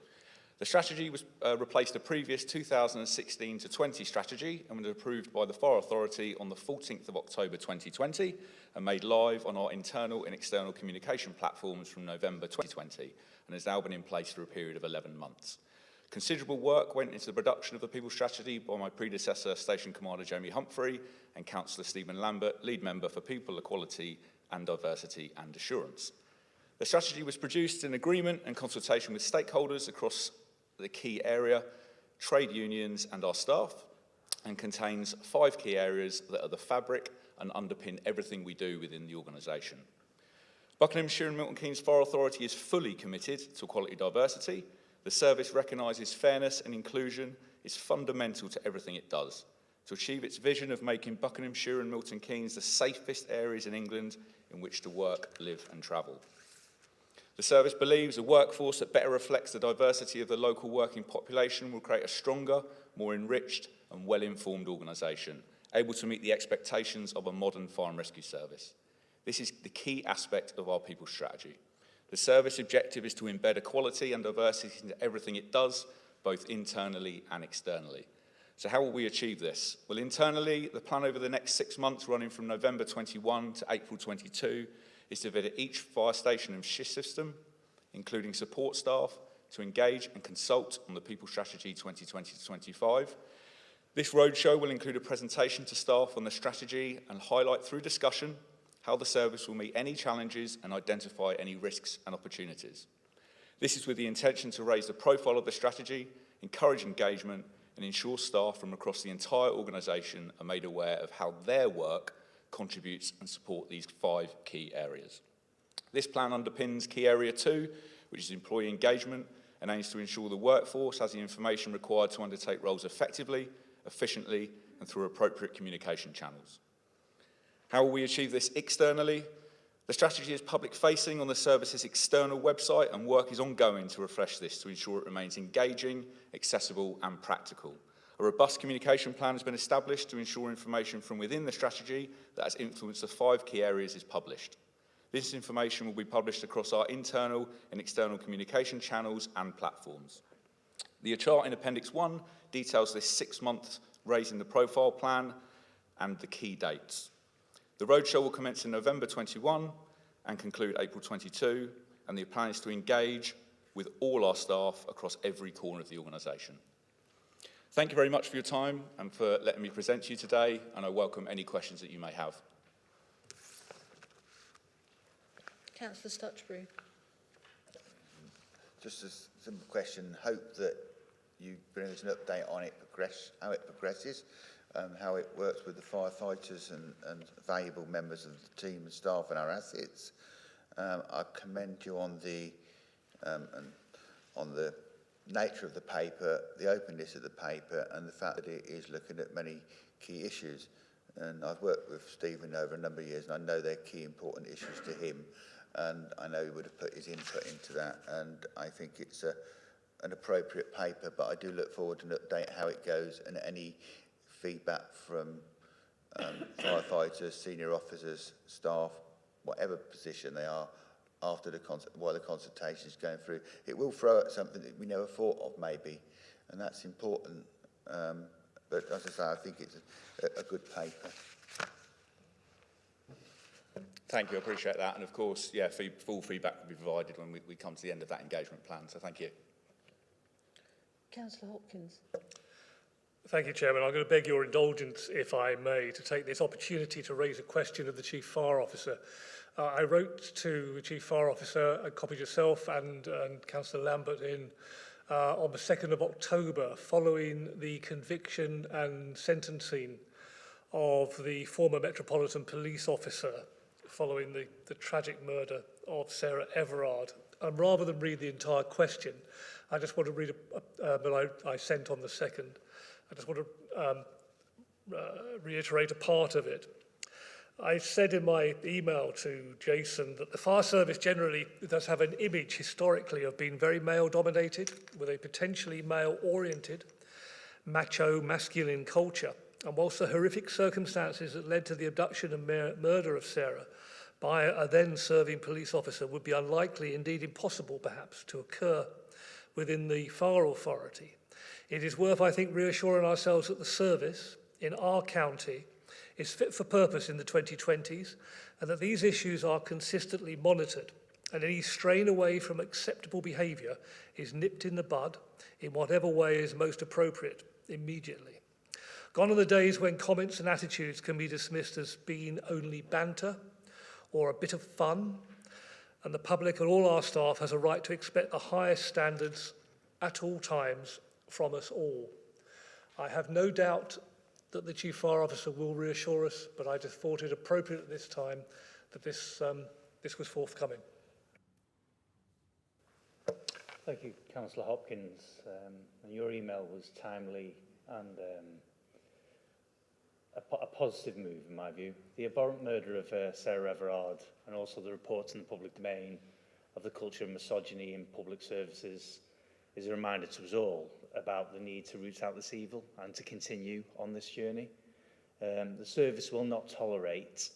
The strategy was replaced a previous 2016 to 20 strategy and was approved by the Fire Authority on the 14th of October 2020 and made live on our internal and external communication platforms from November 2020 and has now been in place for a period of 11 months. Considerable work went into the production of the People Strategy by my predecessor, Station Commander Jamie Humphrey, and Councillor Stephen Lambert, Lead Member for People, Equality and Diversity and Assurance. The strategy was produced in agreement and consultation with stakeholders across the key area, trade unions and our staff, and contains 5 key areas that are the fabric and underpin everything we do within the organisation. Buckinghamshire and Milton Keynes Fire Authority is fully committed to equality and diversity. The service recognises fairness and inclusion is fundamental to everything it does. To achieve its vision of making Buckinghamshire and Milton Keynes the safest areas in England in which to work, live and travel. The service believes a workforce that better reflects the diversity of the local working population will create a stronger, more enriched and well-informed organisation, able to meet the expectations of a modern fire and rescue service. This is the key aspect of our People Strategy. The service objective is to embed equality and diversity into everything it does, both internally and externally. So how will we achieve this? Well, internally, the plan over the next 6 months, running from November 21 to April 22, is to visit each fire station and shift system, including support staff, to engage and consult on the People Strategy 2020 to 25. This roadshow will include a presentation to staff on the strategy and highlight through discussion how the service will meet any challenges and identify any risks and opportunities. This is with the intention to raise the profile of the strategy, encourage engagement, and ensure staff from across the entire organisation are made aware of how their work contributes and support these 5 key areas. This plan underpins key area 2, which is employee engagement, and aims to ensure the workforce has the information required to undertake roles effectively, efficiently, and through appropriate communication channels. How will we achieve this externally? The strategy is public-facing on the service's external website, and work is ongoing to refresh this to ensure it remains engaging, accessible, and practical. A robust communication plan has been established to ensure information from within the strategy that has influenced the 5 key areas is published. This information will be published across our internal and external communication channels and platforms. The chart in Appendix 1 details this 6-month raising the profile plan and the key dates. The roadshow will commence in November 21 and conclude April 22, and the plan is to engage with all our staff across every corner of the organisation. Thank you very much for your time and for letting me present to you today, and I welcome any questions that you may have. Councillor Stutchbury. Just a simple question. Hope that you bring us an update on it, how it progresses, how it works with the firefighters and valuable members of the team and staff and our assets. I commend you on the nature of the paper, the openness of the paper, and the fact that it is looking at many key issues. And I've worked with Stephen over a number of years, and I know they're key important issues to him, and I know he would have put his input into that, and I think it's an appropriate paper, but I do look forward to an update how it goes and any feedback from firefighters, senior officers, staff, whatever position they are, after while the consultation is going through. It will throw at something that we never thought of, maybe, and that's important. But as I say, I think it's a good paper. Thank you, I appreciate that. And of course, yeah, full feedback will be provided when we come to the end of that engagement plan. So thank you. Councillor Hopkins. Thank you, Chairman. I'm going to beg your indulgence, if I may, to take this opportunity to raise a question of the Chief Fire Officer. I wrote to the Chief Fire Officer, I copied yourself and Councillor Lambert in on the 2nd of October, following the conviction and sentencing of the former Metropolitan Police Officer following the tragic murder of Sarah Everard. And rather than read the entire question, I just want to read that I sent on the 2nd. I just want to reiterate a part of it. I said in my email to Jason that the fire service generally does have an image historically of being very male-dominated, with a potentially male-oriented, macho, masculine culture. And whilst the horrific circumstances that led to the abduction and murder of Sarah by a then-serving police officer would be unlikely, indeed impossible perhaps, to occur within the fire authority, it is worth, I think, reassuring ourselves that the service in our county is fit for purpose in the 2020s, and that these issues are consistently monitored, and any strain away from acceptable behaviour is nipped in the bud in whatever way is most appropriate immediately. Gone are the days when comments and attitudes can be dismissed as being only banter or a bit of fun, and the public and all our staff has a right to expect the highest standards at all times from us all. I have no doubt that the Chief Fire Officer will reassure us, but I just thought it appropriate at this time that this was forthcoming. Thank you, Councillor Hopkins. And your email was timely and a positive move, in my view. The abhorrent murder of Sarah Everard, and also the reports in the public domain of the culture of misogyny in public services, is a reminder to us all about the need to root out this evil and to continue on this journey. The service will not tolerate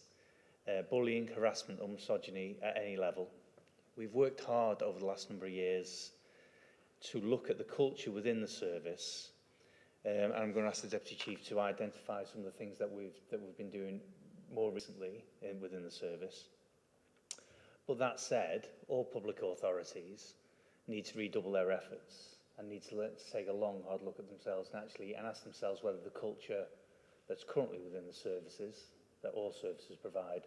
bullying, harassment or misogyny at any level. We've worked hard over the last number of years to look at the culture within the service, and I'm going to ask the Deputy Chief to identify some of the things that we've been doing more recently within the service. But that said, all public authorities need to redouble their efforts and need to take a long, hard look at themselves and ask themselves whether the culture that's currently within the services, that all services provide,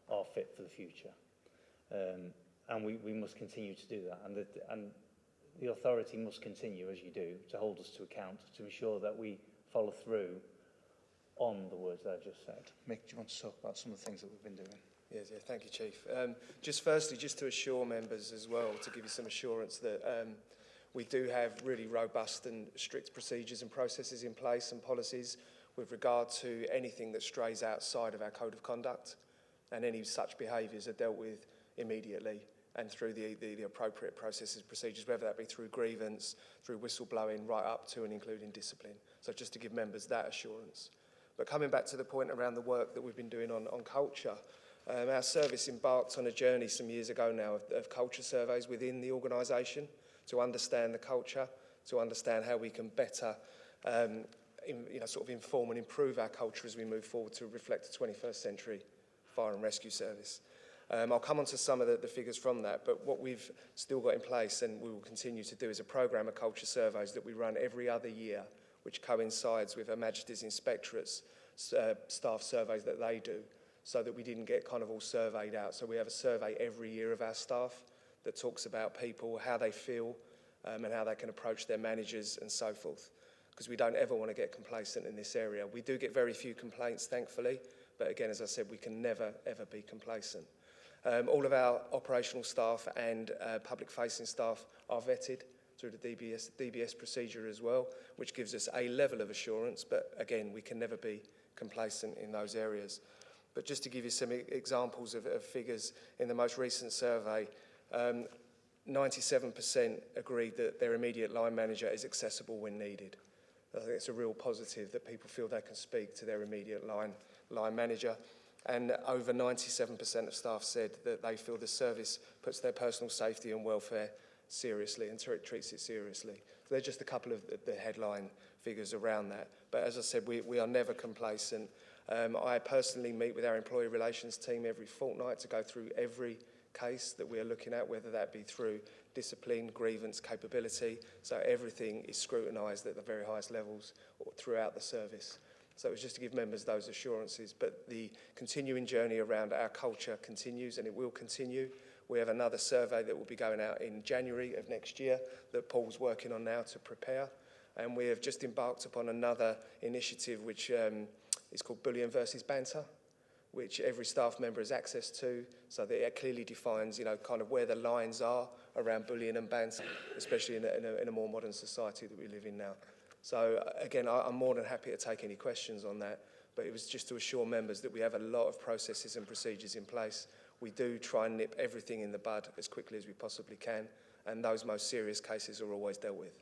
are fit for the future. And we must continue to do that. And the authority must continue, as you do, to hold us to account, to ensure that we follow through on the words that I've just said. Mick, do you want to talk about some of the things that we've been doing? Yes, yeah, thank you, Chief. Just firstly, just to assure members as well, to give you some assurance that we do have really robust and strict procedures and processes in place and policies with regard to anything that strays outside of our code of conduct, and any such behaviours are dealt with immediately and through the appropriate processes and procedures, whether that be through grievance, through whistleblowing, right up to and including discipline. So just to give members that assurance. But coming back to the point around the work that we've been doing on culture, our service embarked on a journey some years ago now of culture surveys within the organisation to understand the culture, to understand how we can better sort of inform and improve our culture as we move forward to reflect the 21st century fire and rescue service. I'll come on to some of the figures from that, but what we've still got in place and we will continue to do is a programme of culture surveys that we run every other year, which coincides with Her Majesty's Inspectorate's staff surveys that they do, so that we didn't get kind of all surveyed out. So we have a survey every year of our staff that talks about people, how they feel, and how they can approach their managers and so forth, because we don't ever want to get complacent in this area. We do get very few complaints, thankfully, but again, as I said, we can never, ever be complacent. All of our operational staff and public-facing staff are vetted through the DBS procedure as well, which gives us a level of assurance, but again, we can never be complacent in those areas. But just to give you some examples of figures, in the most recent survey, 97% agreed that their immediate line manager is accessible when needed. I think it's a real positive that people feel they can speak to their immediate line manager. And over 97% of staff said that they feel the service puts their personal safety and welfare seriously and treats it seriously. So they're just a couple of the headline figures around that. But as I said, we are never complacent. I personally meet with our employee relations team every fortnight to go through every case that we are looking at, whether that be through discipline, grievance, capability. So everything is scrutinised at the very highest levels throughout the service. So it was just to give members those assurances. But the continuing journey around our culture continues, and it will continue. We have another survey that will be going out in January of next year that Paul's working on now to prepare. And we have just embarked upon another initiative which is called Bullying versus Banter, which every staff member has access to, so that it clearly defines, kind of where the lines are around bullying and banter, especially in a more modern society that we live in now. So again, I'm more than happy to take any questions on that, but it was just to assure members that we have a lot of processes and procedures in place. We do try and nip everything in the bud as quickly as we possibly can, and those most serious cases are always dealt with.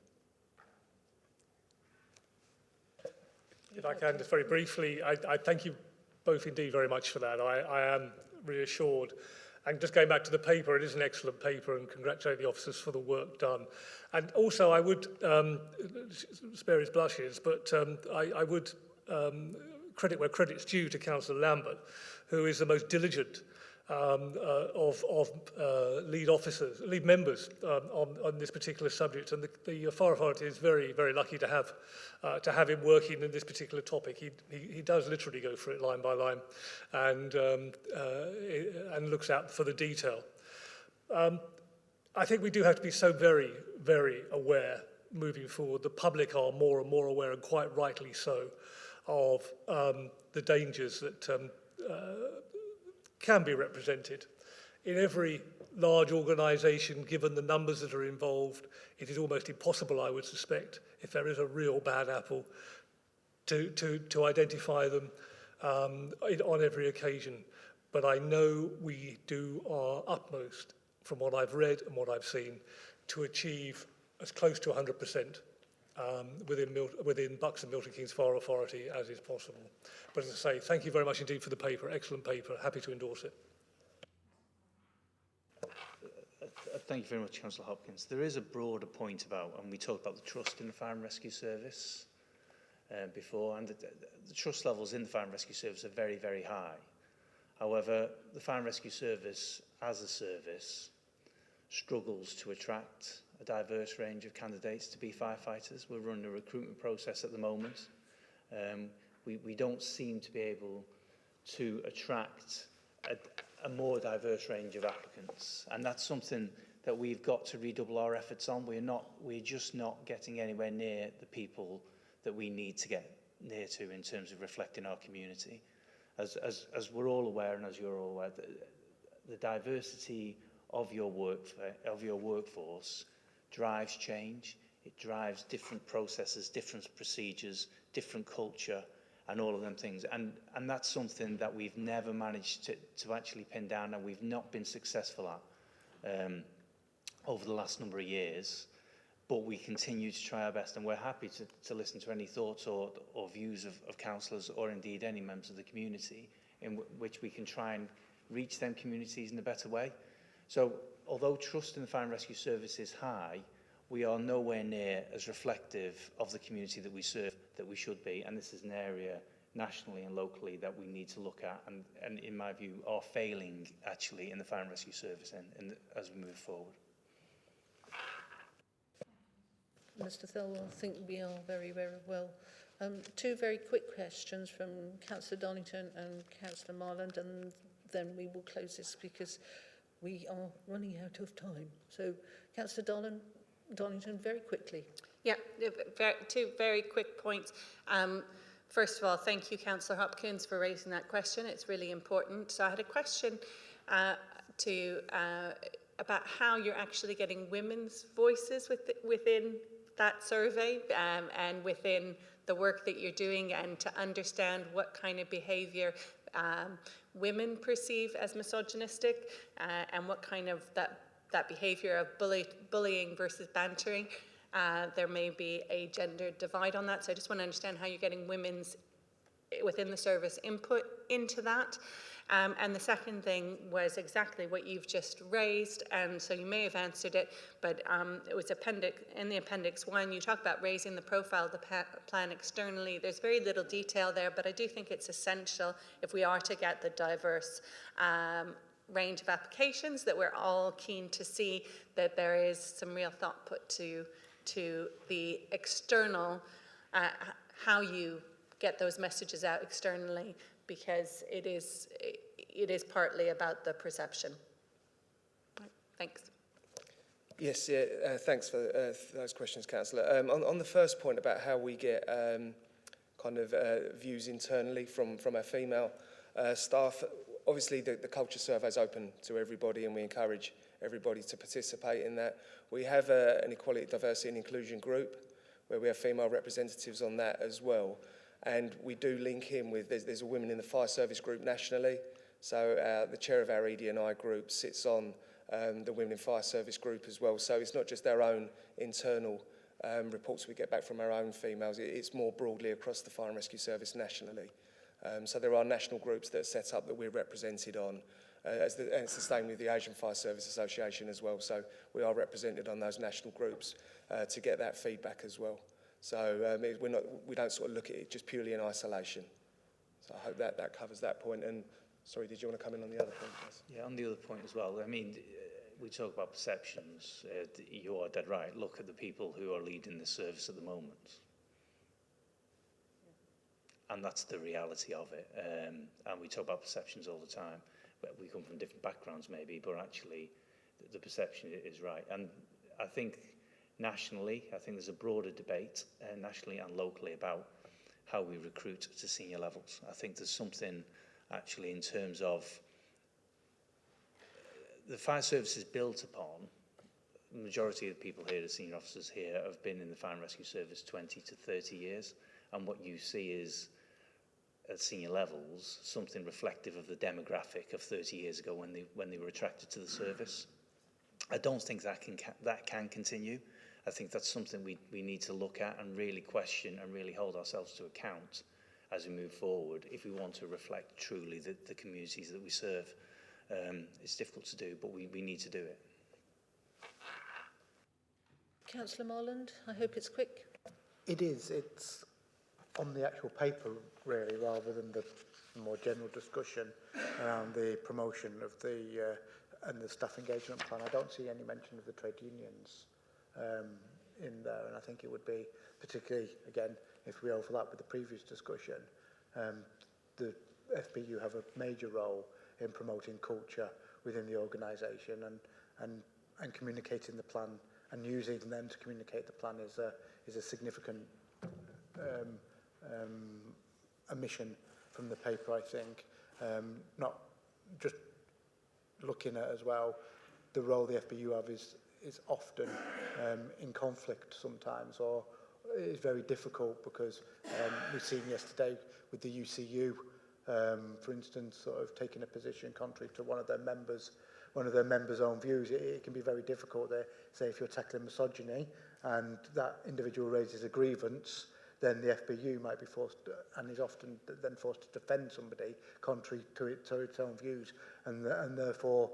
If I can, just very briefly, I thank you both indeed very much for that. I am reassured. And just going back to the paper, it is an excellent paper, and congratulate the officers for the work done. And also, I would spare his blushes, but I would credit where credit's due to Councillor Lambert, who is the most diligent of lead members on this particular subject, and the Fire Authority is very, very lucky to have him working in this particular topic. He does literally go through it line by line, and looks out for the detail. I think we do have to be so very, very aware moving forward. The public are more and more aware, and quite rightly so, of the dangers that can be represented. In every large organisation, given the numbers that are involved, it is almost impossible, I would suspect, if there is a real bad apple, to identify them on every occasion. But I know we do our utmost, from what I've read and what I've seen, to achieve as close to 100% within Bucks and Milton Keynes Fire Authority as is possible. But as I say, thank you very much indeed for the paper. Excellent paper. Happy to endorse it. Thank you very much, Councillor Hopkins. There is a broader point about, and we talked about the trust in the Fire and Rescue Service before, and the trust levels in the Fire and Rescue Service are very, very high. However, the Fire and Rescue Service, as a service, struggles to attract a diverse range of candidates to be firefighters. We're running a recruitment process at the moment. We don't seem to be able to attract a more diverse range of applicants, and that's something that we've got to redouble our efforts on. We're just not getting anywhere near the people that we need to get near to in terms of reflecting our community. As we're all aware, and as you're all aware, the diversity of your workforce drives change. It drives different processes, different procedures, different culture, and all of them things. And that's something that we've never managed to actually pin down, and we've not been successful at over the last number of years. But we continue to try our best, and we're happy to listen to any thoughts or views of councillors, or indeed any members of the community, in which we can try and reach them communities in a better way. So although trust in the Fire and Rescue Service is high, we are nowhere near as reflective of the community that we serve that we should be, and this is an area nationally and locally that we need to look at, and in my view are failing actually in the Fire and Rescue Service and as we move forward. Mr. Thelwell, I think we are very, very well. Two very quick questions from Councillor Donington and Councillor Marland, and then we will close this because we are running out of time. So, Councillor Donington, very quickly. Yeah, two very quick points. First of all, thank you, Councillor Hopkins, for raising that question. It's really important. So I had a question about how you're actually getting women's voices within that survey and within the work that you're doing, and to understand what kind of behaviour women perceive as misogynistic and what kind of that behaviour of bullying versus bantering. There may be a gender divide on that, so I just want to understand how you're getting women's within the service input into that. And the second thing was exactly what you've just raised, and so you may have answered it, but it was in the Appendix 1, you talk about raising the profile of the plan externally. There's very little detail there, but I do think it's essential if we are to get the diverse range of applications, that we're all keen to see that there is some real thought put to the external, how you get those messages out externally, because it is partly about the perception. Right, thanks. Yes, thanks for those questions, Councillor. On the first point about how we get views internally from our female staff, obviously the culture survey is open to everybody, and we encourage everybody to participate in that. We have an equality, diversity and inclusion group where we have female representatives on that as well. And we do link in with, there's a women in the fire service group nationally. So the chair of our ED&I group sits on the women in fire service group as well. So it's not just our own internal reports we get back from our own females, it's more broadly across the fire and rescue service nationally. So there are national groups that are set up that we're represented on. And it's the same with the Asian Fire Service Association as well. So we are represented on those national groups to get that feedback as well. So we don't sort of look at it just purely in isolation. So I hope that covers that point. And sorry, did you want to come in on the other point? Yes? Yeah, on the other point as well. I mean, we talk about perceptions. You are dead right. Look at the people who are leading the service at the moment. And that's the reality of it. And we talk about perceptions all the time. But we come from different backgrounds maybe, but actually the perception is right. And I think nationally, I think there's a broader debate nationally and locally about how we recruit to senior levels. I think there's something actually in terms of the fire service is built upon, the majority of the people here, the senior officers here, have been in the fire and rescue service 20 to 30 years. And what you see is, at senior levels, something reflective of the demographic of 30 years ago when they were attracted to the service. I don't think that can continue. I think that's something we need to look at and really question and really hold ourselves to account as we move forward if we want to reflect truly the communities that we serve. It's difficult to do, but we need to do it. Councillor Morland, I hope it's quick. It is. It's on the actual paper, really, rather than the more general discussion around the promotion of the and the staff engagement plan. I don't see any mention of the trade unions in there, and I think it would be, particularly, again, if we overlap with the previous discussion, the FPU have a major role in promoting culture within the organisation and communicating the plan, and using them to communicate the plan is a significant a mission from the paper, I think. Not just looking at as well, the role the FBU have is often in conflict sometimes, or is very difficult, because we've seen yesterday with the UCU, for instance, sort of taking a position contrary to one of their members' own views. It can be very difficult there. Say if you're tackling misogyny and that individual raises a grievance, then the FBU might be forced, and is often then forced to defend somebody contrary to its own views, and therefore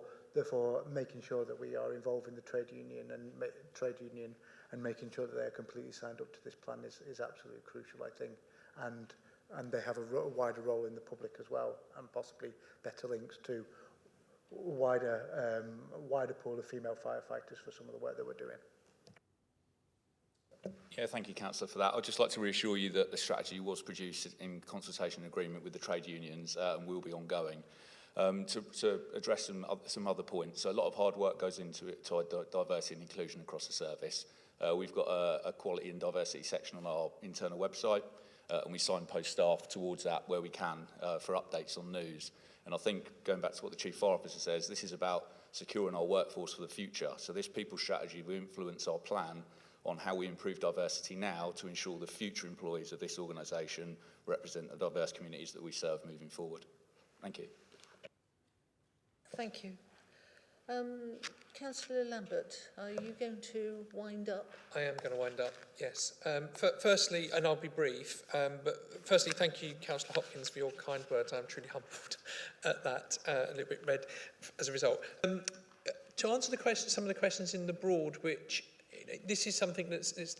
making sure that we are involving the trade union and making sure that they are completely signed up to this plan is absolutely crucial, I think, and they have a wider role in the public as well, and possibly better links to wider pool of female firefighters for some of the work that we're doing. Yeah, thank you, Councillor, for that. I'd just like to reassure you that the strategy was produced in consultation and agreement with the trade unions and will be ongoing. To address some other points, so a lot of hard work goes into it to diversity and inclusion across the service. We've got a quality and diversity section on our internal website, and we signpost staff towards that where we can for updates on news. And I think, going back to what the Chief Fire Officer says, this is about securing our workforce for the future. So this people strategy will influence our plan on how we improve diversity now to ensure the future employees of this organisation represent the diverse communities that we serve moving forward. Thank you. Thank you. Councillor Lambert, are you going to wind up? I am going to wind up, yes. Firstly, and I'll be brief, but firstly, thank you, Councillor Hopkins, for your kind words. I'm truly humbled at that, a little bit red as a result. To answer the question, some of the questions in the Broad, which this is something that's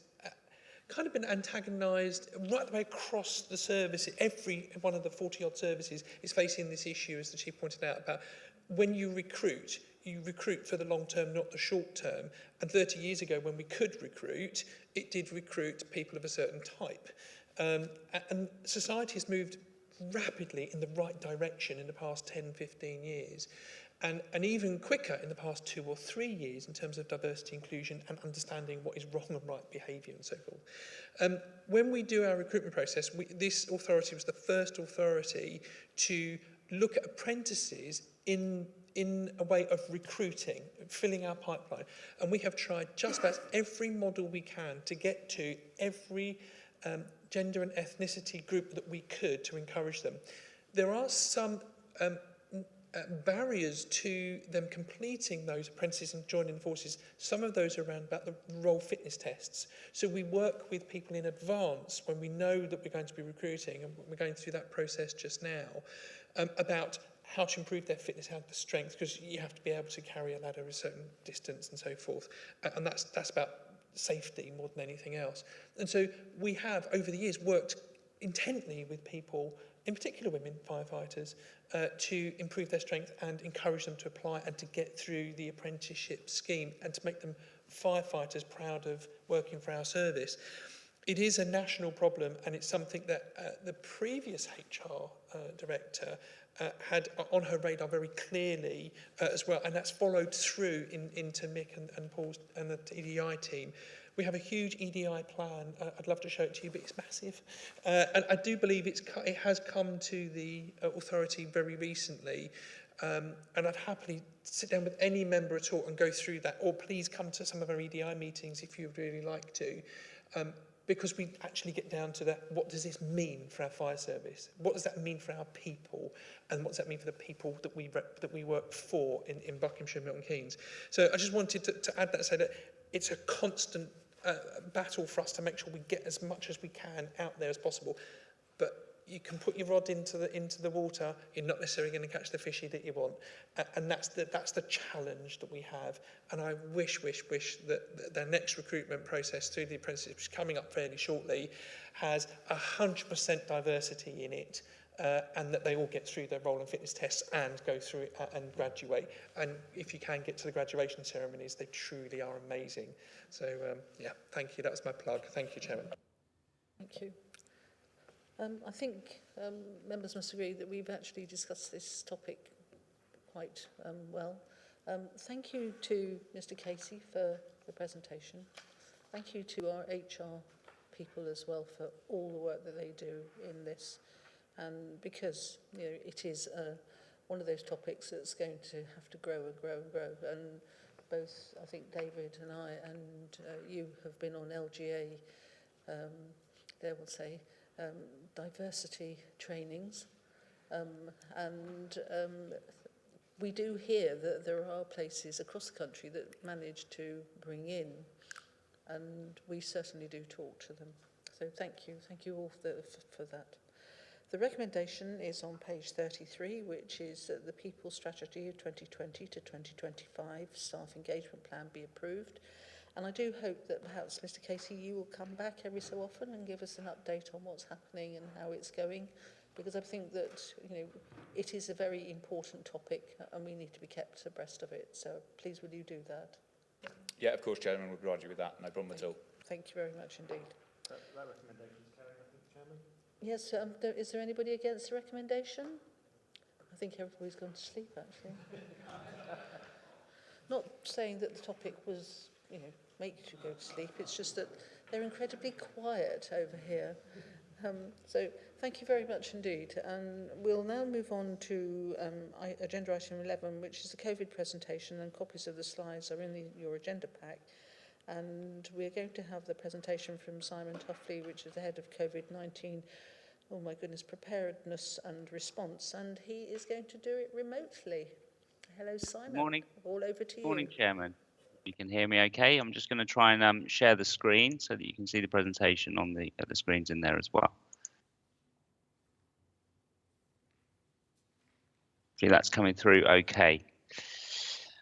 kind of been antagonised right the way across the service. Every one of the 40-odd services is facing this issue, as the Chief pointed out, about when you recruit for the long term, not the short term. And 30 years ago, when we could recruit, it did recruit people of a certain type. And society has moved rapidly in the right direction in the past 10, 15 years. And even quicker in the past 2 or 3 years in terms of diversity, inclusion and understanding what is wrong and right behaviour and so forth. When we do our recruitment process, this authority was the first authority to look at apprentices in a way of recruiting, filling our pipeline. And we have tried just about every model we can to get to every gender and ethnicity group that we could to encourage them. There are some barriers to them completing those apprentices and joining the forces. Some of those are around about the role fitness tests. So we work with people in advance when we know that we're going to be recruiting, and we're going through that process just now, about how to improve their fitness, how the strength, because you have to be able to carry a ladder a certain distance and so forth. And that's about safety more than anything else. And so we have, over the years, worked intently with people, in particular women firefighters, to improve their strength and encourage them to apply and to get through the apprenticeship scheme and to make them firefighters proud of working for our service. It is a national problem, and it's something that the previous HR director had on her radar very clearly as well, and that's followed through into Mick and Paul's and the EDI team. We have a huge EDI plan. I'd love to show it to you, but it's massive. And I do believe it has come to the authority very recently. And I'd happily sit down with any member at all and go through that, or please come to some of our EDI meetings if you'd really like to. Because we actually get down to that, what does this mean for our fire service? What does that mean for our people? And what does that mean for the people that we work for in Buckinghamshire and Milton Keynes? So I just wanted to add that, say that it's a constant battle for us to make sure we get as much as we can out there as possible. But you can put your rod into the water, you're not necessarily going to catch the fishy that you want. And that's the challenge that we have. And I wish that the next recruitment process through the apprenticeship, which is coming up fairly shortly, has 100% diversity in it, and that they all get through their role and fitness tests and go through it and graduate. And if you can get to the graduation ceremonies, they truly are amazing. So, yeah, thank you. That was my plug. Thank you, Chairman. Thank you. I think members must agree that we've actually discussed this topic quite well. Thank you to Mr. Casey for the presentation. Thank you to our HR people as well for all the work that they do in this. And because it is one of those topics that's going to have to grow and grow and grow. And both, I think, David and I and you have been on LGA, they will say, diversity trainings, and we do hear that there are places across the country that manage to bring in, and we certainly do talk to them. So thank you all for that. The recommendation is on page 33, which is that the People Strategy of 2020 to 2025 Staff Engagement Plan be approved. And I do hope that perhaps, Mr. Casey, you will come back every so often and give us an update on what's happening and how it's going, because I think that it is a very important topic and we need to be kept abreast of it. So please, will you do that? Yeah, of course, Chairman. We'll provide you with that. No problem at all. Thank you very much indeed. That recommendation is carried, I think, Chairman. Yes, is there anybody against the recommendation? I think everybody's gone to sleep, actually. Not saying that the topic was make you go to sleep. It's just that they're incredibly quiet over here. So thank you very much indeed. And we'll now move on to agenda item 11, which is the COVID presentation, and copies of the slides are in your agenda pack. And we're going to have the presentation from Simon Tuffley, which is the head of COVID-19, oh my goodness, preparedness and response, and he is going to do it remotely. Hello, Simon. Morning. All over to you. Morning, Chairman. You can hear me okay? I'm just going to try and share the screen so that you can see the presentation on the screens in there as well. See, that's coming through okay.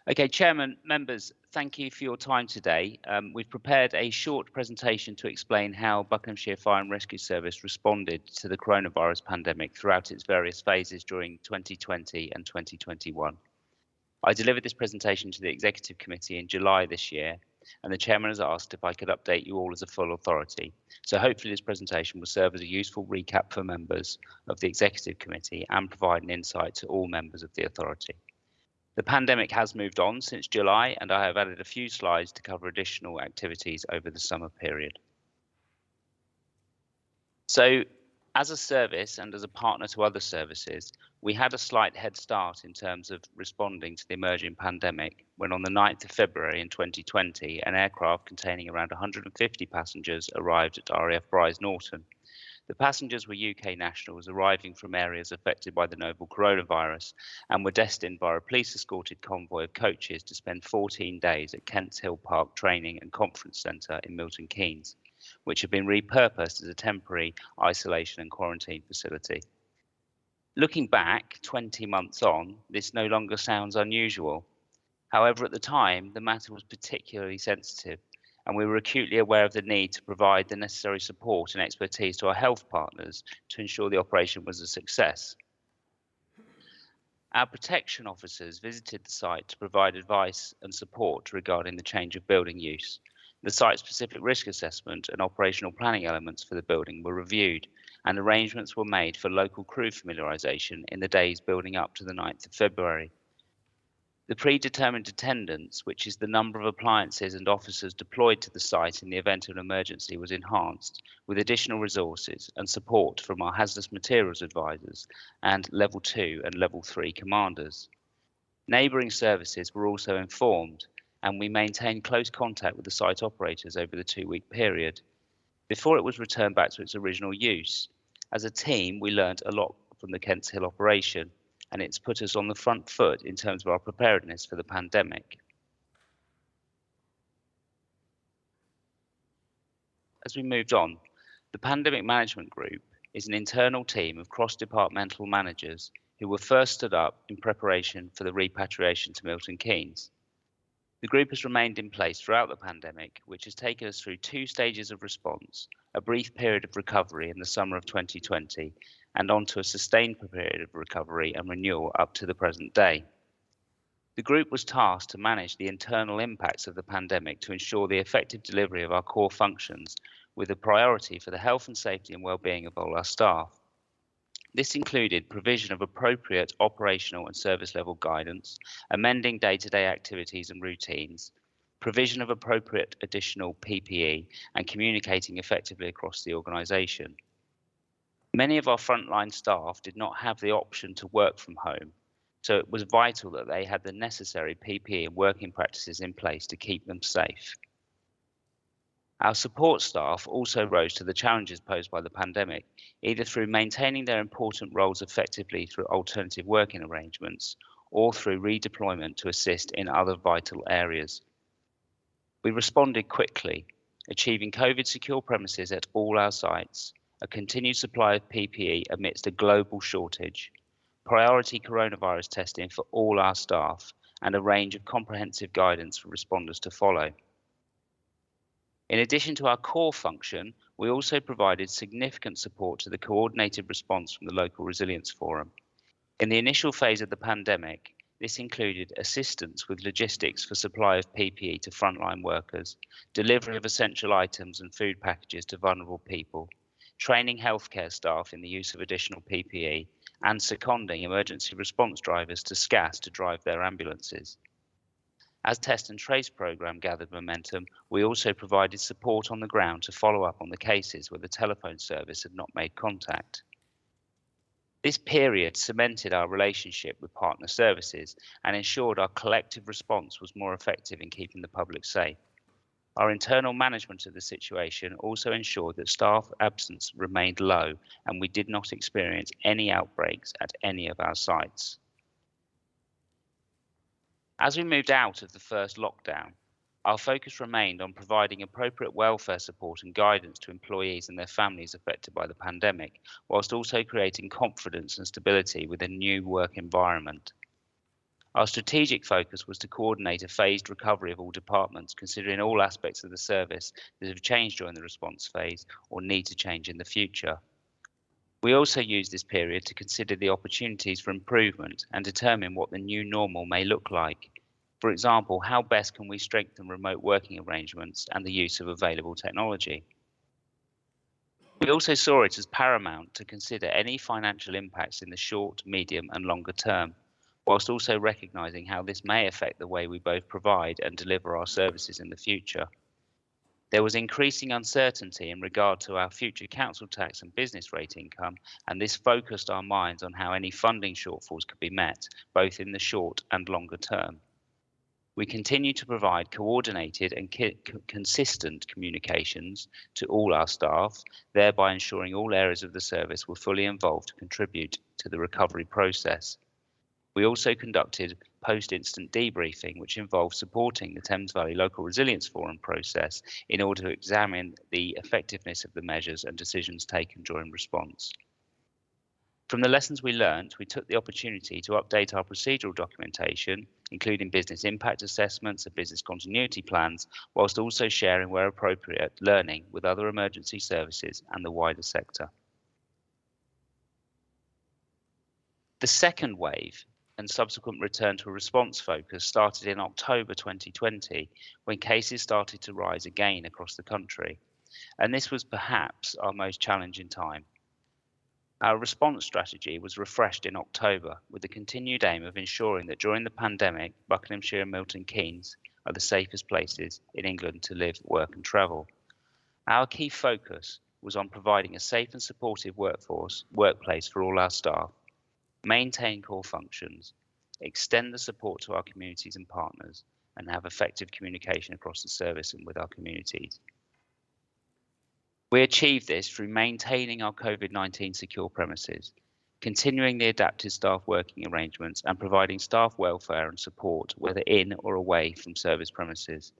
Okay, Chairman, members, thank you for your time today. We've prepared a short presentation to explain how Buckinghamshire Fire and Rescue Service responded to the coronavirus pandemic throughout its various phases during 2020 and 2021. I delivered this presentation to the Executive Committee in July this year, and the Chairman has asked if I could update you all as a full authority. So hopefully this presentation will serve as a useful recap for members of the Executive Committee and provide an insight to all members of the authority. The pandemic has moved on since July, and I have added a few slides to cover additional activities over the summer period. So, as a service and as a partner to other services, we had a slight head start in terms of responding to the emerging pandemic when on the 9th of February in 2020, an aircraft containing around 150 passengers arrived at RAF Bryce Norton. The passengers were UK nationals arriving from areas affected by the novel coronavirus and were destined via a police-escorted convoy of coaches to spend 14 days at Kents Hill Park Training and Conference Centre in Milton Keynes, which had been repurposed as a temporary isolation and quarantine facility. Looking back 20 months on, this no longer sounds unusual. However, at the time, the matter was particularly sensitive, and we were acutely aware of the need to provide the necessary support and expertise to our health partners to ensure the operation was a success. Our protection officers visited the site to provide advice and support regarding the change of building use. The site-specific risk assessment and operational planning elements for the building were reviewed, and arrangements were made for local crew familiarisation in the days building up to the 9th of February. The predetermined attendance, which is the number of appliances and officers deployed to the site in the event of an emergency, was enhanced with additional resources and support from our hazardous materials advisors and Level 2 and Level 3 commanders. Neighbouring services were also informed, and we maintained close contact with the site operators over the 2-week period before it was returned back to its original use. As a team, we learnt a lot from the Kents Hill operation, and it's put us on the front foot in terms of our preparedness for the pandemic. As we moved on, the Pandemic Management Group is an internal team of cross-departmental managers who were first stood up in preparation for the repatriation to Milton Keynes. The group has remained in place throughout the pandemic, which has taken us through 2 stages of response, a brief period of recovery in the summer of 2020, and onto a sustained period of recovery and renewal up to the present day. The group was tasked to manage the internal impacts of the pandemic to ensure the effective delivery of our core functions, with a priority for the health and safety and well-being of all our staff. This included provision of appropriate operational and service level guidance, amending day-to-day activities and routines, provision of appropriate additional PPE, and communicating effectively across the organisation. Many of our frontline staff did not have the option to work from home, so it was vital that they had the necessary PPE and working practices in place to keep them safe. Our support staff also rose to the challenges posed by the pandemic, either through maintaining their important roles effectively through alternative working arrangements or through redeployment to assist in other vital areas. We responded quickly, achieving COVID-secure premises at all our sites, a continued supply of PPE amidst a global shortage, priority coronavirus testing for all our staff, and a range of comprehensive guidance for responders to follow. In addition to our core function, we also provided significant support to the coordinated response from the local resilience forum. In the initial phase of the pandemic, this included assistance with logistics for supply of PPE to frontline workers, delivery of essential items and food packages to vulnerable people, training healthcare staff in the use of additional PPE, and seconding emergency response drivers to SCAS to drive their ambulances. As Test and Trace programme gathered momentum, we also provided support on the ground to follow up on the cases where the telephone service had not made contact. This period cemented our relationship with partner services and ensured our collective response was more effective in keeping the public safe. Our internal management of the situation also ensured that staff absence remained low and we did not experience any outbreaks at any of our sites. As we moved out of the first lockdown, our focus remained on providing appropriate welfare support and guidance to employees and their families affected by the pandemic, whilst also creating confidence and stability with a new work environment. Our strategic focus was to coordinate a phased recovery of all departments, considering all aspects of the service that have changed during the response phase or need to change in the future. We also used this period to consider the opportunities for improvement and determine what the new normal may look like. For example, how best can we strengthen remote working arrangements and the use of available technology? We also saw it as paramount to consider any financial impacts in the short, medium and longer term, whilst also recognising how this may affect the way we both provide and deliver our services in the future. There was increasing uncertainty in regard to our future council tax and business rate income, and this focused our minds on how any funding shortfalls could be met, both in the short and longer term. We continue to provide coordinated and consistent communications to all our staff, thereby ensuring all areas of the service were fully involved to contribute to the recovery process. We also conducted post-incident debriefing, which involved supporting the Thames Valley Local Resilience Forum process in order to examine the effectiveness of the measures and decisions taken during response. From the lessons we learnt, we took the opportunity to update our procedural documentation, including business impact assessments and business continuity plans, whilst also sharing, where appropriate, learning with other emergency services and the wider sector. The second wave and subsequent return to a response focus started in October 2020, when cases started to rise again across the country, and this was perhaps our most challenging time. Our response strategy was refreshed in October with the continued aim of ensuring that during the pandemic, Buckinghamshire and Milton Keynes are the safest places in England to live, work and travel. Our key focus was on providing a safe and supportive workplace for all our staff, maintain core functions, extend the support to our communities and partners, and have effective communication across the service and with our communities. We achieved this through maintaining our COVID-19 secure premises, continuing the adapted staff working arrangements and providing staff welfare and support whether in or away from service premises.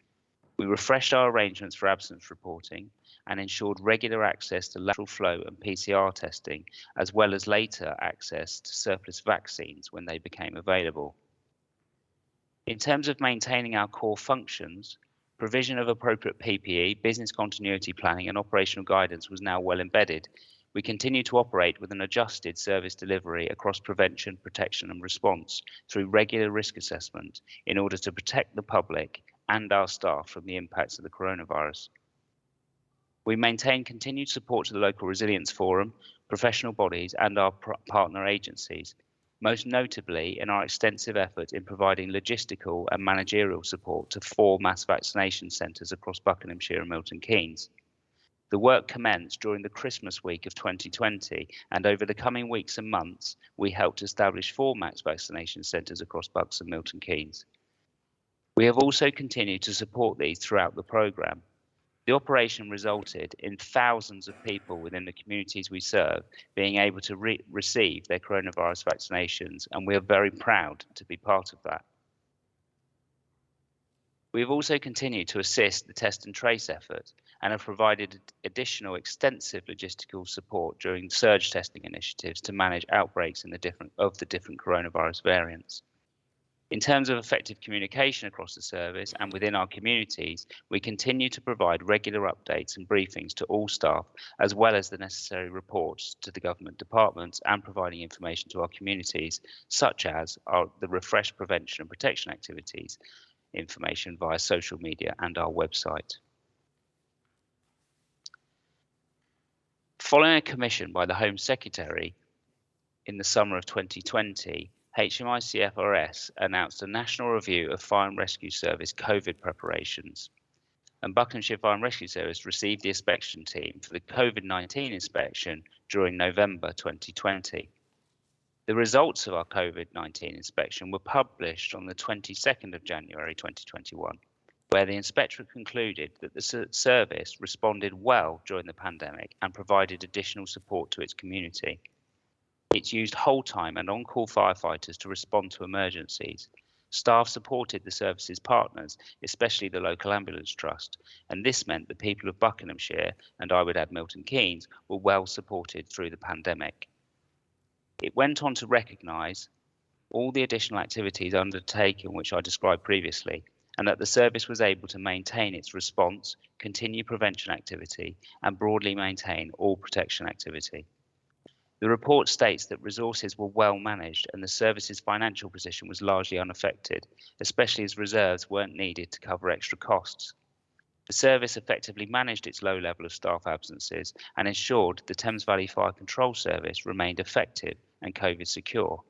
We refreshed our arrangements for absence reporting and ensured regular access to lateral flow and PCR testing, as well as later access to surplus vaccines when they became available. In terms of maintaining our core functions, provision of appropriate PPE, business continuity planning and operational guidance was now well embedded. We continue to operate with an adjusted service delivery across prevention, protection and response through regular risk assessment in order to protect the public and our staff from the impacts of the coronavirus. We maintain continued support to the Local Resilience Forum, professional bodies and our partner agencies, most notably in our extensive effort in providing logistical and managerial support to 4 mass vaccination centres across Buckinghamshire and Milton Keynes. The work commenced during the Christmas week of 2020, and over the coming weeks and months, we helped establish 4 mass vaccination centres across Bucks and Milton Keynes. We have also continued to support these throughout the programme. The operation resulted in thousands of people within the communities we serve being able to receive their coronavirus vaccinations, and we are very proud to be part of that. We have also continued to assist the test and trace effort and have provided additional extensive logistical support during surge testing initiatives to manage outbreaks in the different coronavirus variants. In terms of effective communication across the service and within our communities, we continue to provide regular updates and briefings to all staff, as well as the necessary reports to the government departments and providing information to our communities, such as the refreshed prevention and protection activities, information via social media and our website. Following a commission by the Home Secretary in the summer of 2020, HMICFRS announced a national review of Fire and Rescue Service COVID preparations, and Buckinghamshire Fire and Rescue Service received the inspection team for the COVID-19 inspection during November 2020. The results of our COVID-19 inspection were published on the 22nd of January 2021, where the inspector concluded that the service responded well during the pandemic and provided additional support to its community. It used whole-time and on-call firefighters to respond to emergencies. Staff supported the service's partners, especially the local ambulance trust, and this meant the people of Buckinghamshire, and I would add Milton Keynes, were well supported through the pandemic. It went on to recognise all the additional activities undertaken which I described previously, and that the service was able to maintain its response, continue prevention activity, and broadly maintain all protection activity. The report states that resources were well managed and the service's financial position was largely unaffected, especially as reserves weren't needed to cover extra costs. The service effectively managed its low level of staff absences and ensured the Thames Valley Fire Control Service remained effective and COVID secure.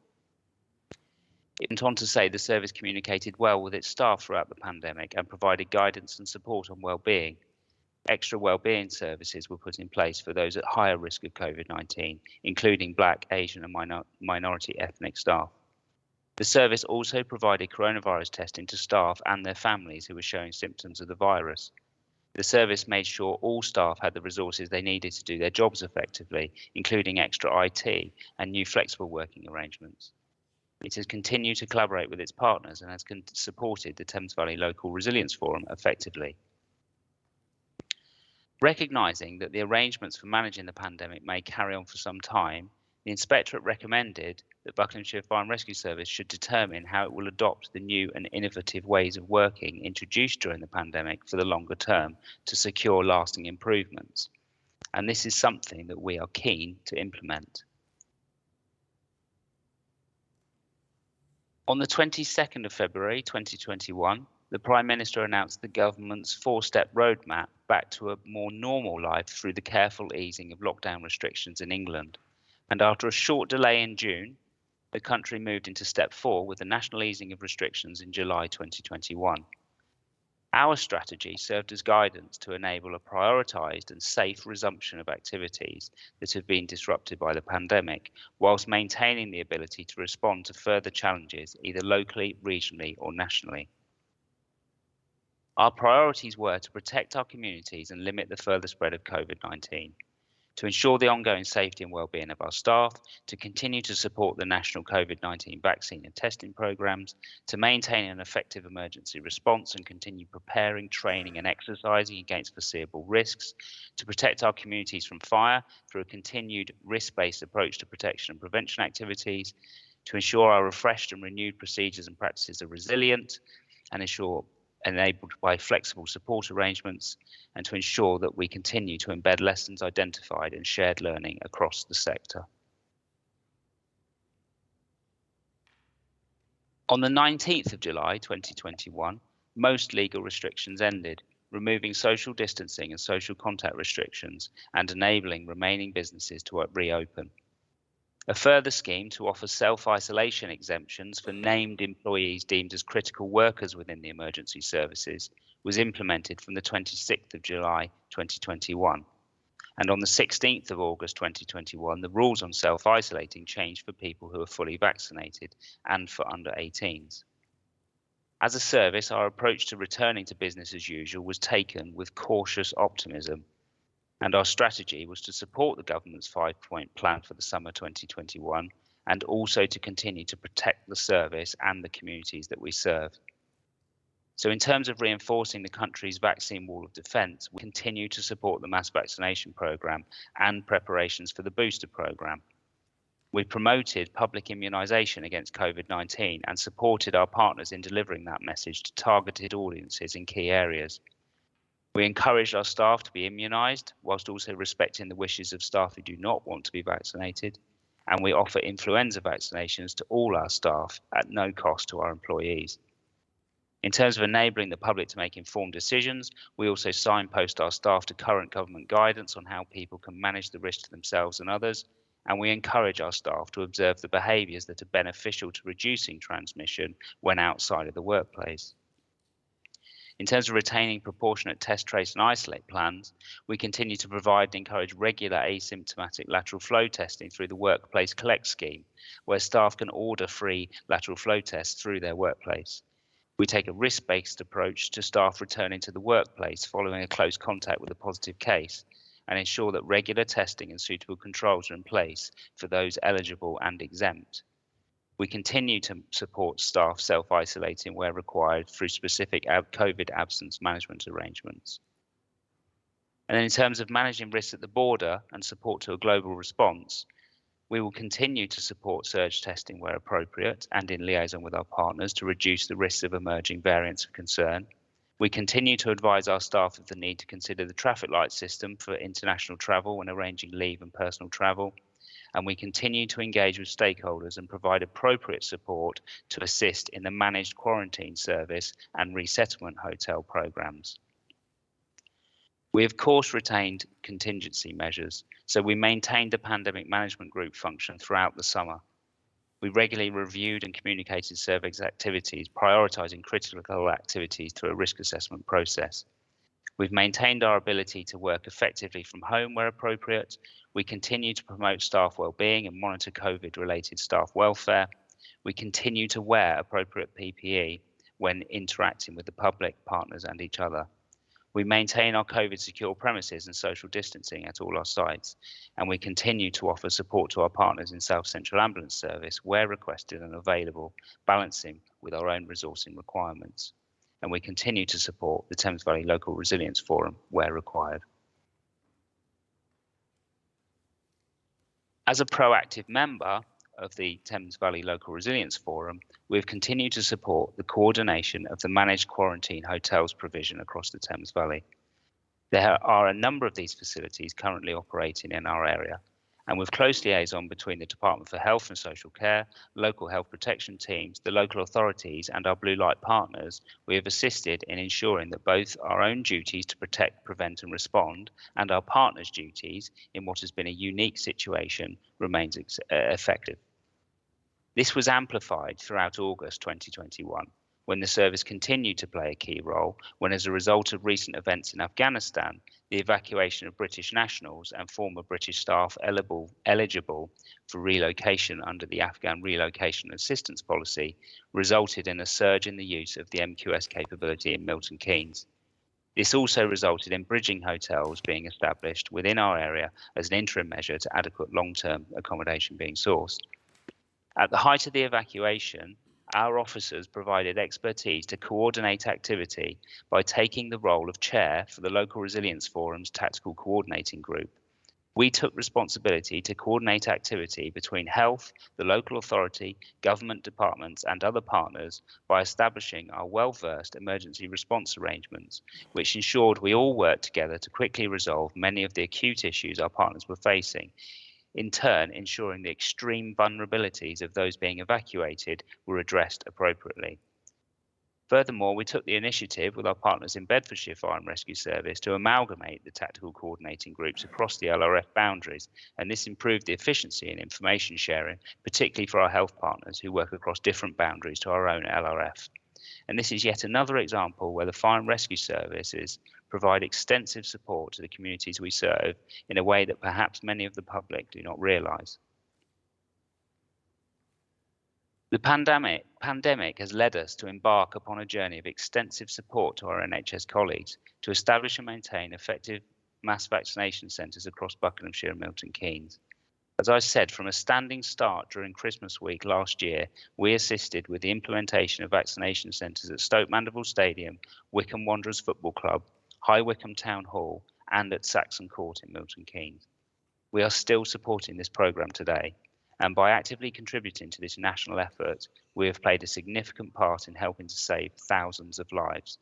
It went on to say the service communicated well with its staff throughout the pandemic and provided guidance and support on well-being. Extra well-being services were put in place for those at higher risk of COVID-19, including Black, Asian and minority ethnic staff. The service also provided coronavirus testing to staff and their families who were showing symptoms of the virus. The service made sure all staff had the resources they needed to do their jobs effectively, including extra IT and new flexible working arrangements. It has continued to collaborate with its partners and has supported the Thames Valley Local Resilience Forum effectively. Recognising that the arrangements for managing the pandemic may carry on for some time, the Inspectorate recommended that Buckinghamshire Fire and Rescue Service should determine how it will adopt the new and innovative ways of working introduced during the pandemic for the longer term to secure lasting improvements. And this is something that we are keen to implement. On the 22nd of February 2021, the Prime Minister announced the government's four-step roadmap back to a more normal life through the careful easing of lockdown restrictions in England. And after a short delay in June, the country moved into step 4 with the national easing of restrictions in July 2021. Our strategy served as guidance to enable a prioritised and safe resumption of activities that have been disrupted by the pandemic, whilst maintaining the ability to respond to further challenges either locally, regionally or nationally. Our priorities were to protect our communities and limit the further spread of COVID-19, to ensure the ongoing safety and well-being of our staff, to continue to support the national COVID-19 vaccine and testing programmes, to maintain an effective emergency response and continue preparing, training and exercising against foreseeable risks, to protect our communities from fire through a continued risk-based approach to protection and prevention activities, to ensure our refreshed and renewed procedures and practices are resilient and enabled by flexible support arrangements, and to ensure that we continue to embed lessons identified in shared learning across the sector. On the 19th of July 2021, most legal restrictions ended, removing social distancing and social contact restrictions and enabling remaining businesses to reopen. A further scheme to offer self-isolation exemptions for named employees deemed as critical workers within the emergency services was implemented from the 26th of July 2021. And on the 16th of August 2021, the rules on self-isolating changed for people who are fully vaccinated and for under 18s. As a service, our approach to returning to business as usual was taken with cautious optimism. And our strategy was to support the government's 5-point plan for the summer 2021 and also to continue to protect the service and the communities that we serve. So in terms of reinforcing the country's vaccine wall of defence, we continue to support the mass vaccination programme and preparations for the booster programme. We promoted public immunisation against COVID-19 and supported our partners in delivering that message to targeted audiences in key areas. We encouraged our staff to be immunised, whilst also respecting the wishes of staff who do not want to be vaccinated, and we offer influenza vaccinations to all our staff at no cost to our employees. In terms of enabling the public to make informed decisions, we also signpost our staff to current government guidance on how people can manage the risk to themselves and others, and we encourage our staff to observe the behaviours that are beneficial to reducing transmission when outside of the workplace. In terms of retaining proportionate test, trace and isolate plans, we continue to provide and encourage regular asymptomatic lateral flow testing through the Workplace Collect scheme, where staff can order free lateral flow tests through their workplace. We take a risk-based approach to staff returning to the workplace following a close contact with a positive case, and ensure that regular testing and suitable controls are in place for those eligible and exempt. We continue to support staff self-isolating where required through specific COVID absence management arrangements. And then in terms of managing risks at the border and support to a global response, we will continue to support surge testing where appropriate and in liaison with our partners to reduce the risks of emerging variants of concern. We continue to advise our staff of the need to consider the traffic light system for international travel when arranging leave and personal travel. And we continue to engage with stakeholders and provide appropriate support to assist in the managed quarantine service and resettlement hotel programs. We of course retained contingency measures, so we maintained a pandemic management group function throughout the summer. We regularly reviewed and communicated service activities, prioritising critical activities through a risk assessment process. We've maintained our ability to work effectively from home where appropriate. We continue to promote staff wellbeing and monitor COVID-related staff welfare. We continue to wear appropriate PPE when interacting with the public, partners and each other. We maintain our COVID secure premises and social distancing at all our sites, and we continue to offer support to our partners in South Central Ambulance Service where requested and available, balancing with our own resourcing requirements. And we continue to support the Thames Valley Local Resilience Forum where required. As a proactive member of the Thames Valley Local Resilience Forum, we've continued to support the coordination of the managed quarantine hotels provision across the Thames Valley. There are a number of these facilities currently operating in our area, and with close liaison between the Department for Health and Social Care, local health protection teams, the local authorities and our blue light partners, we have assisted in ensuring that both our own duties to protect, prevent and respond and our partners' duties in what has been a unique situation remains effective. This was amplified throughout August 2021, when the service continued to play a key role when, as a result of recent events in Afghanistan, the evacuation of British nationals and former British staff eligible for relocation under the Afghan Relocation Assistance Policy resulted in a surge in the use of the MQS capability in Milton Keynes. This also resulted in bridging hotels being established within our area as an interim measure to adequate long-term accommodation being sourced. At the height of the evacuation, our officers provided expertise to coordinate activity by taking the role of chair for the Local Resilience Forum's Tactical Coordinating Group. We took responsibility to coordinate activity between health, the local authority, government departments and other partners by establishing our well-versed emergency response arrangements, which ensured we all worked together to quickly resolve many of the acute issues our partners were facing, in turn ensuring the extreme vulnerabilities of those being evacuated were addressed appropriately. Furthermore, we took the initiative with our partners in Bedfordshire Fire and Rescue Service to amalgamate the tactical coordinating groups across the LRF boundaries, and this improved the efficiency in information sharing, particularly for our health partners who work across different boundaries to our own LRF. And this is yet another example where the Fire and Rescue Services provide extensive support to the communities we serve in a way that perhaps many of the public do not realise. The pandemic has led us to embark upon a journey of extensive support to our NHS colleagues to establish and maintain effective mass vaccination centres across Buckinghamshire and Milton Keynes. As I said, from a standing start during Christmas week last year, we assisted with the implementation of vaccination centres at Stoke Mandeville Stadium, Wycombe Wanderers Football Club, High Wycombe Town Hall and at Saxon Court in Milton Keynes. We are still supporting this programme today, and by actively contributing to this national effort, we have played a significant part in helping to save thousands of lives.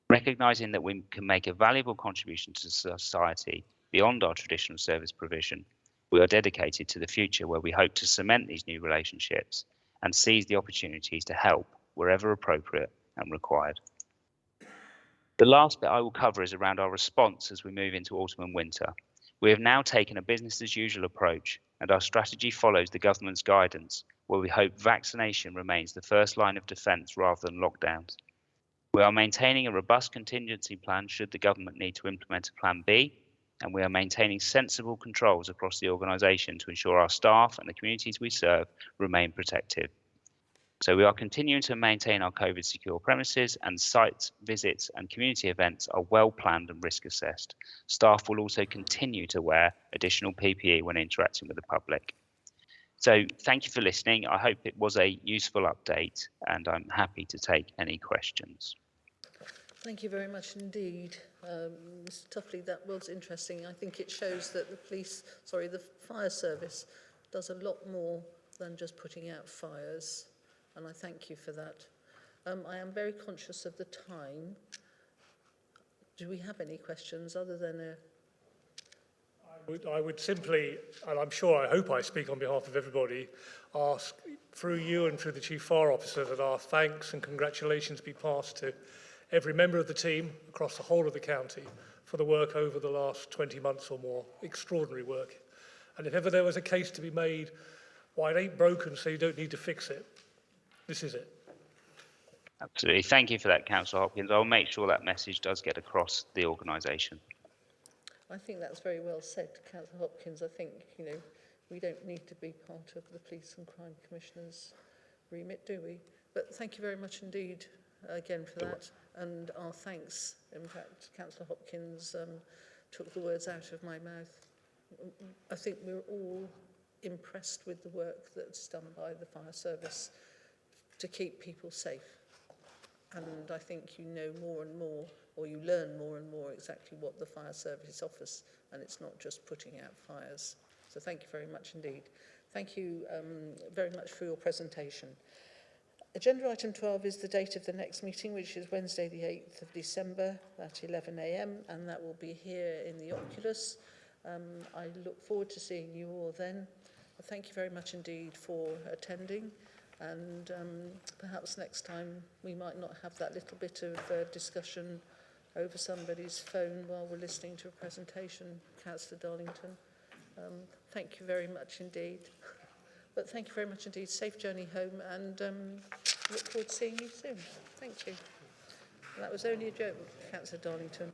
Recognising that we can make a valuable contribution to society beyond our traditional service provision, we are dedicated to the future where we hope to cement these new relationships and seize the opportunities to help wherever appropriate and required. The last bit I will cover is around our response as we move into autumn and winter. We have now taken a business as usual approach and our strategy follows the government's guidance, where we hope vaccination remains the first line of defence rather than lockdowns. We are maintaining a robust contingency plan should the government need to implement a plan B, and we are maintaining sensible controls across the organisation to ensure our staff and the communities we serve remain protected. So we are continuing to maintain our COVID secure premises, and sites, visits and community events are well planned and risk assessed. Staff will also continue to wear additional PPE when interacting with the public. So thank you for listening. I hope it was a useful update, and I'm happy to take any questions. Thank you very much indeed, Mr. Tuffley. That was interesting. I think it shows that the fire service does a lot more than just putting out fires, and I thank you for that. I am very conscious of the time. Do we have any questions other than I would simply, and I'm sure, I hope I speak on behalf of everybody, ask through you and through the Chief Fire Officer that our thanks and congratulations be passed to every member of the team across the whole of the county for the work over the last 20 months or more. Extraordinary work. And if ever there was a case to be made, why it ain't broken so you don't need to fix it, this is it. Absolutely. Thank you for that, Councillor Hopkins. I'll make sure that message does get across the organisation. I think that's very well said, Councillor Hopkins. I think, we don't need to be part of the Police and Crime Commissioner's remit, do we? But thank you very much indeed again for that. And our thanks. In fact, Councillor Hopkins took the words out of my mouth. I think we're all impressed with the work that's done by the fire service to keep people safe. And I think you know more and more, or you learn more and more exactly what the fire service offers, and it's not just putting out fires. So thank you very much indeed. Thank you very much for your presentation. Agenda item 12 is the date of the next meeting, which is Wednesday the 8th of December at 11 a.m, and that will be here in the Oculus. I look forward to seeing you all then. Thank you very much indeed for attending, and perhaps next time we might not have that little bit of discussion over somebody's phone while we're listening to a presentation, Councillor Darlington. Thank you very much indeed. But thank you very much indeed. Safe journey home, and look forward to seeing you soon. Thank you. And that was only a joke, Councillor Darlington.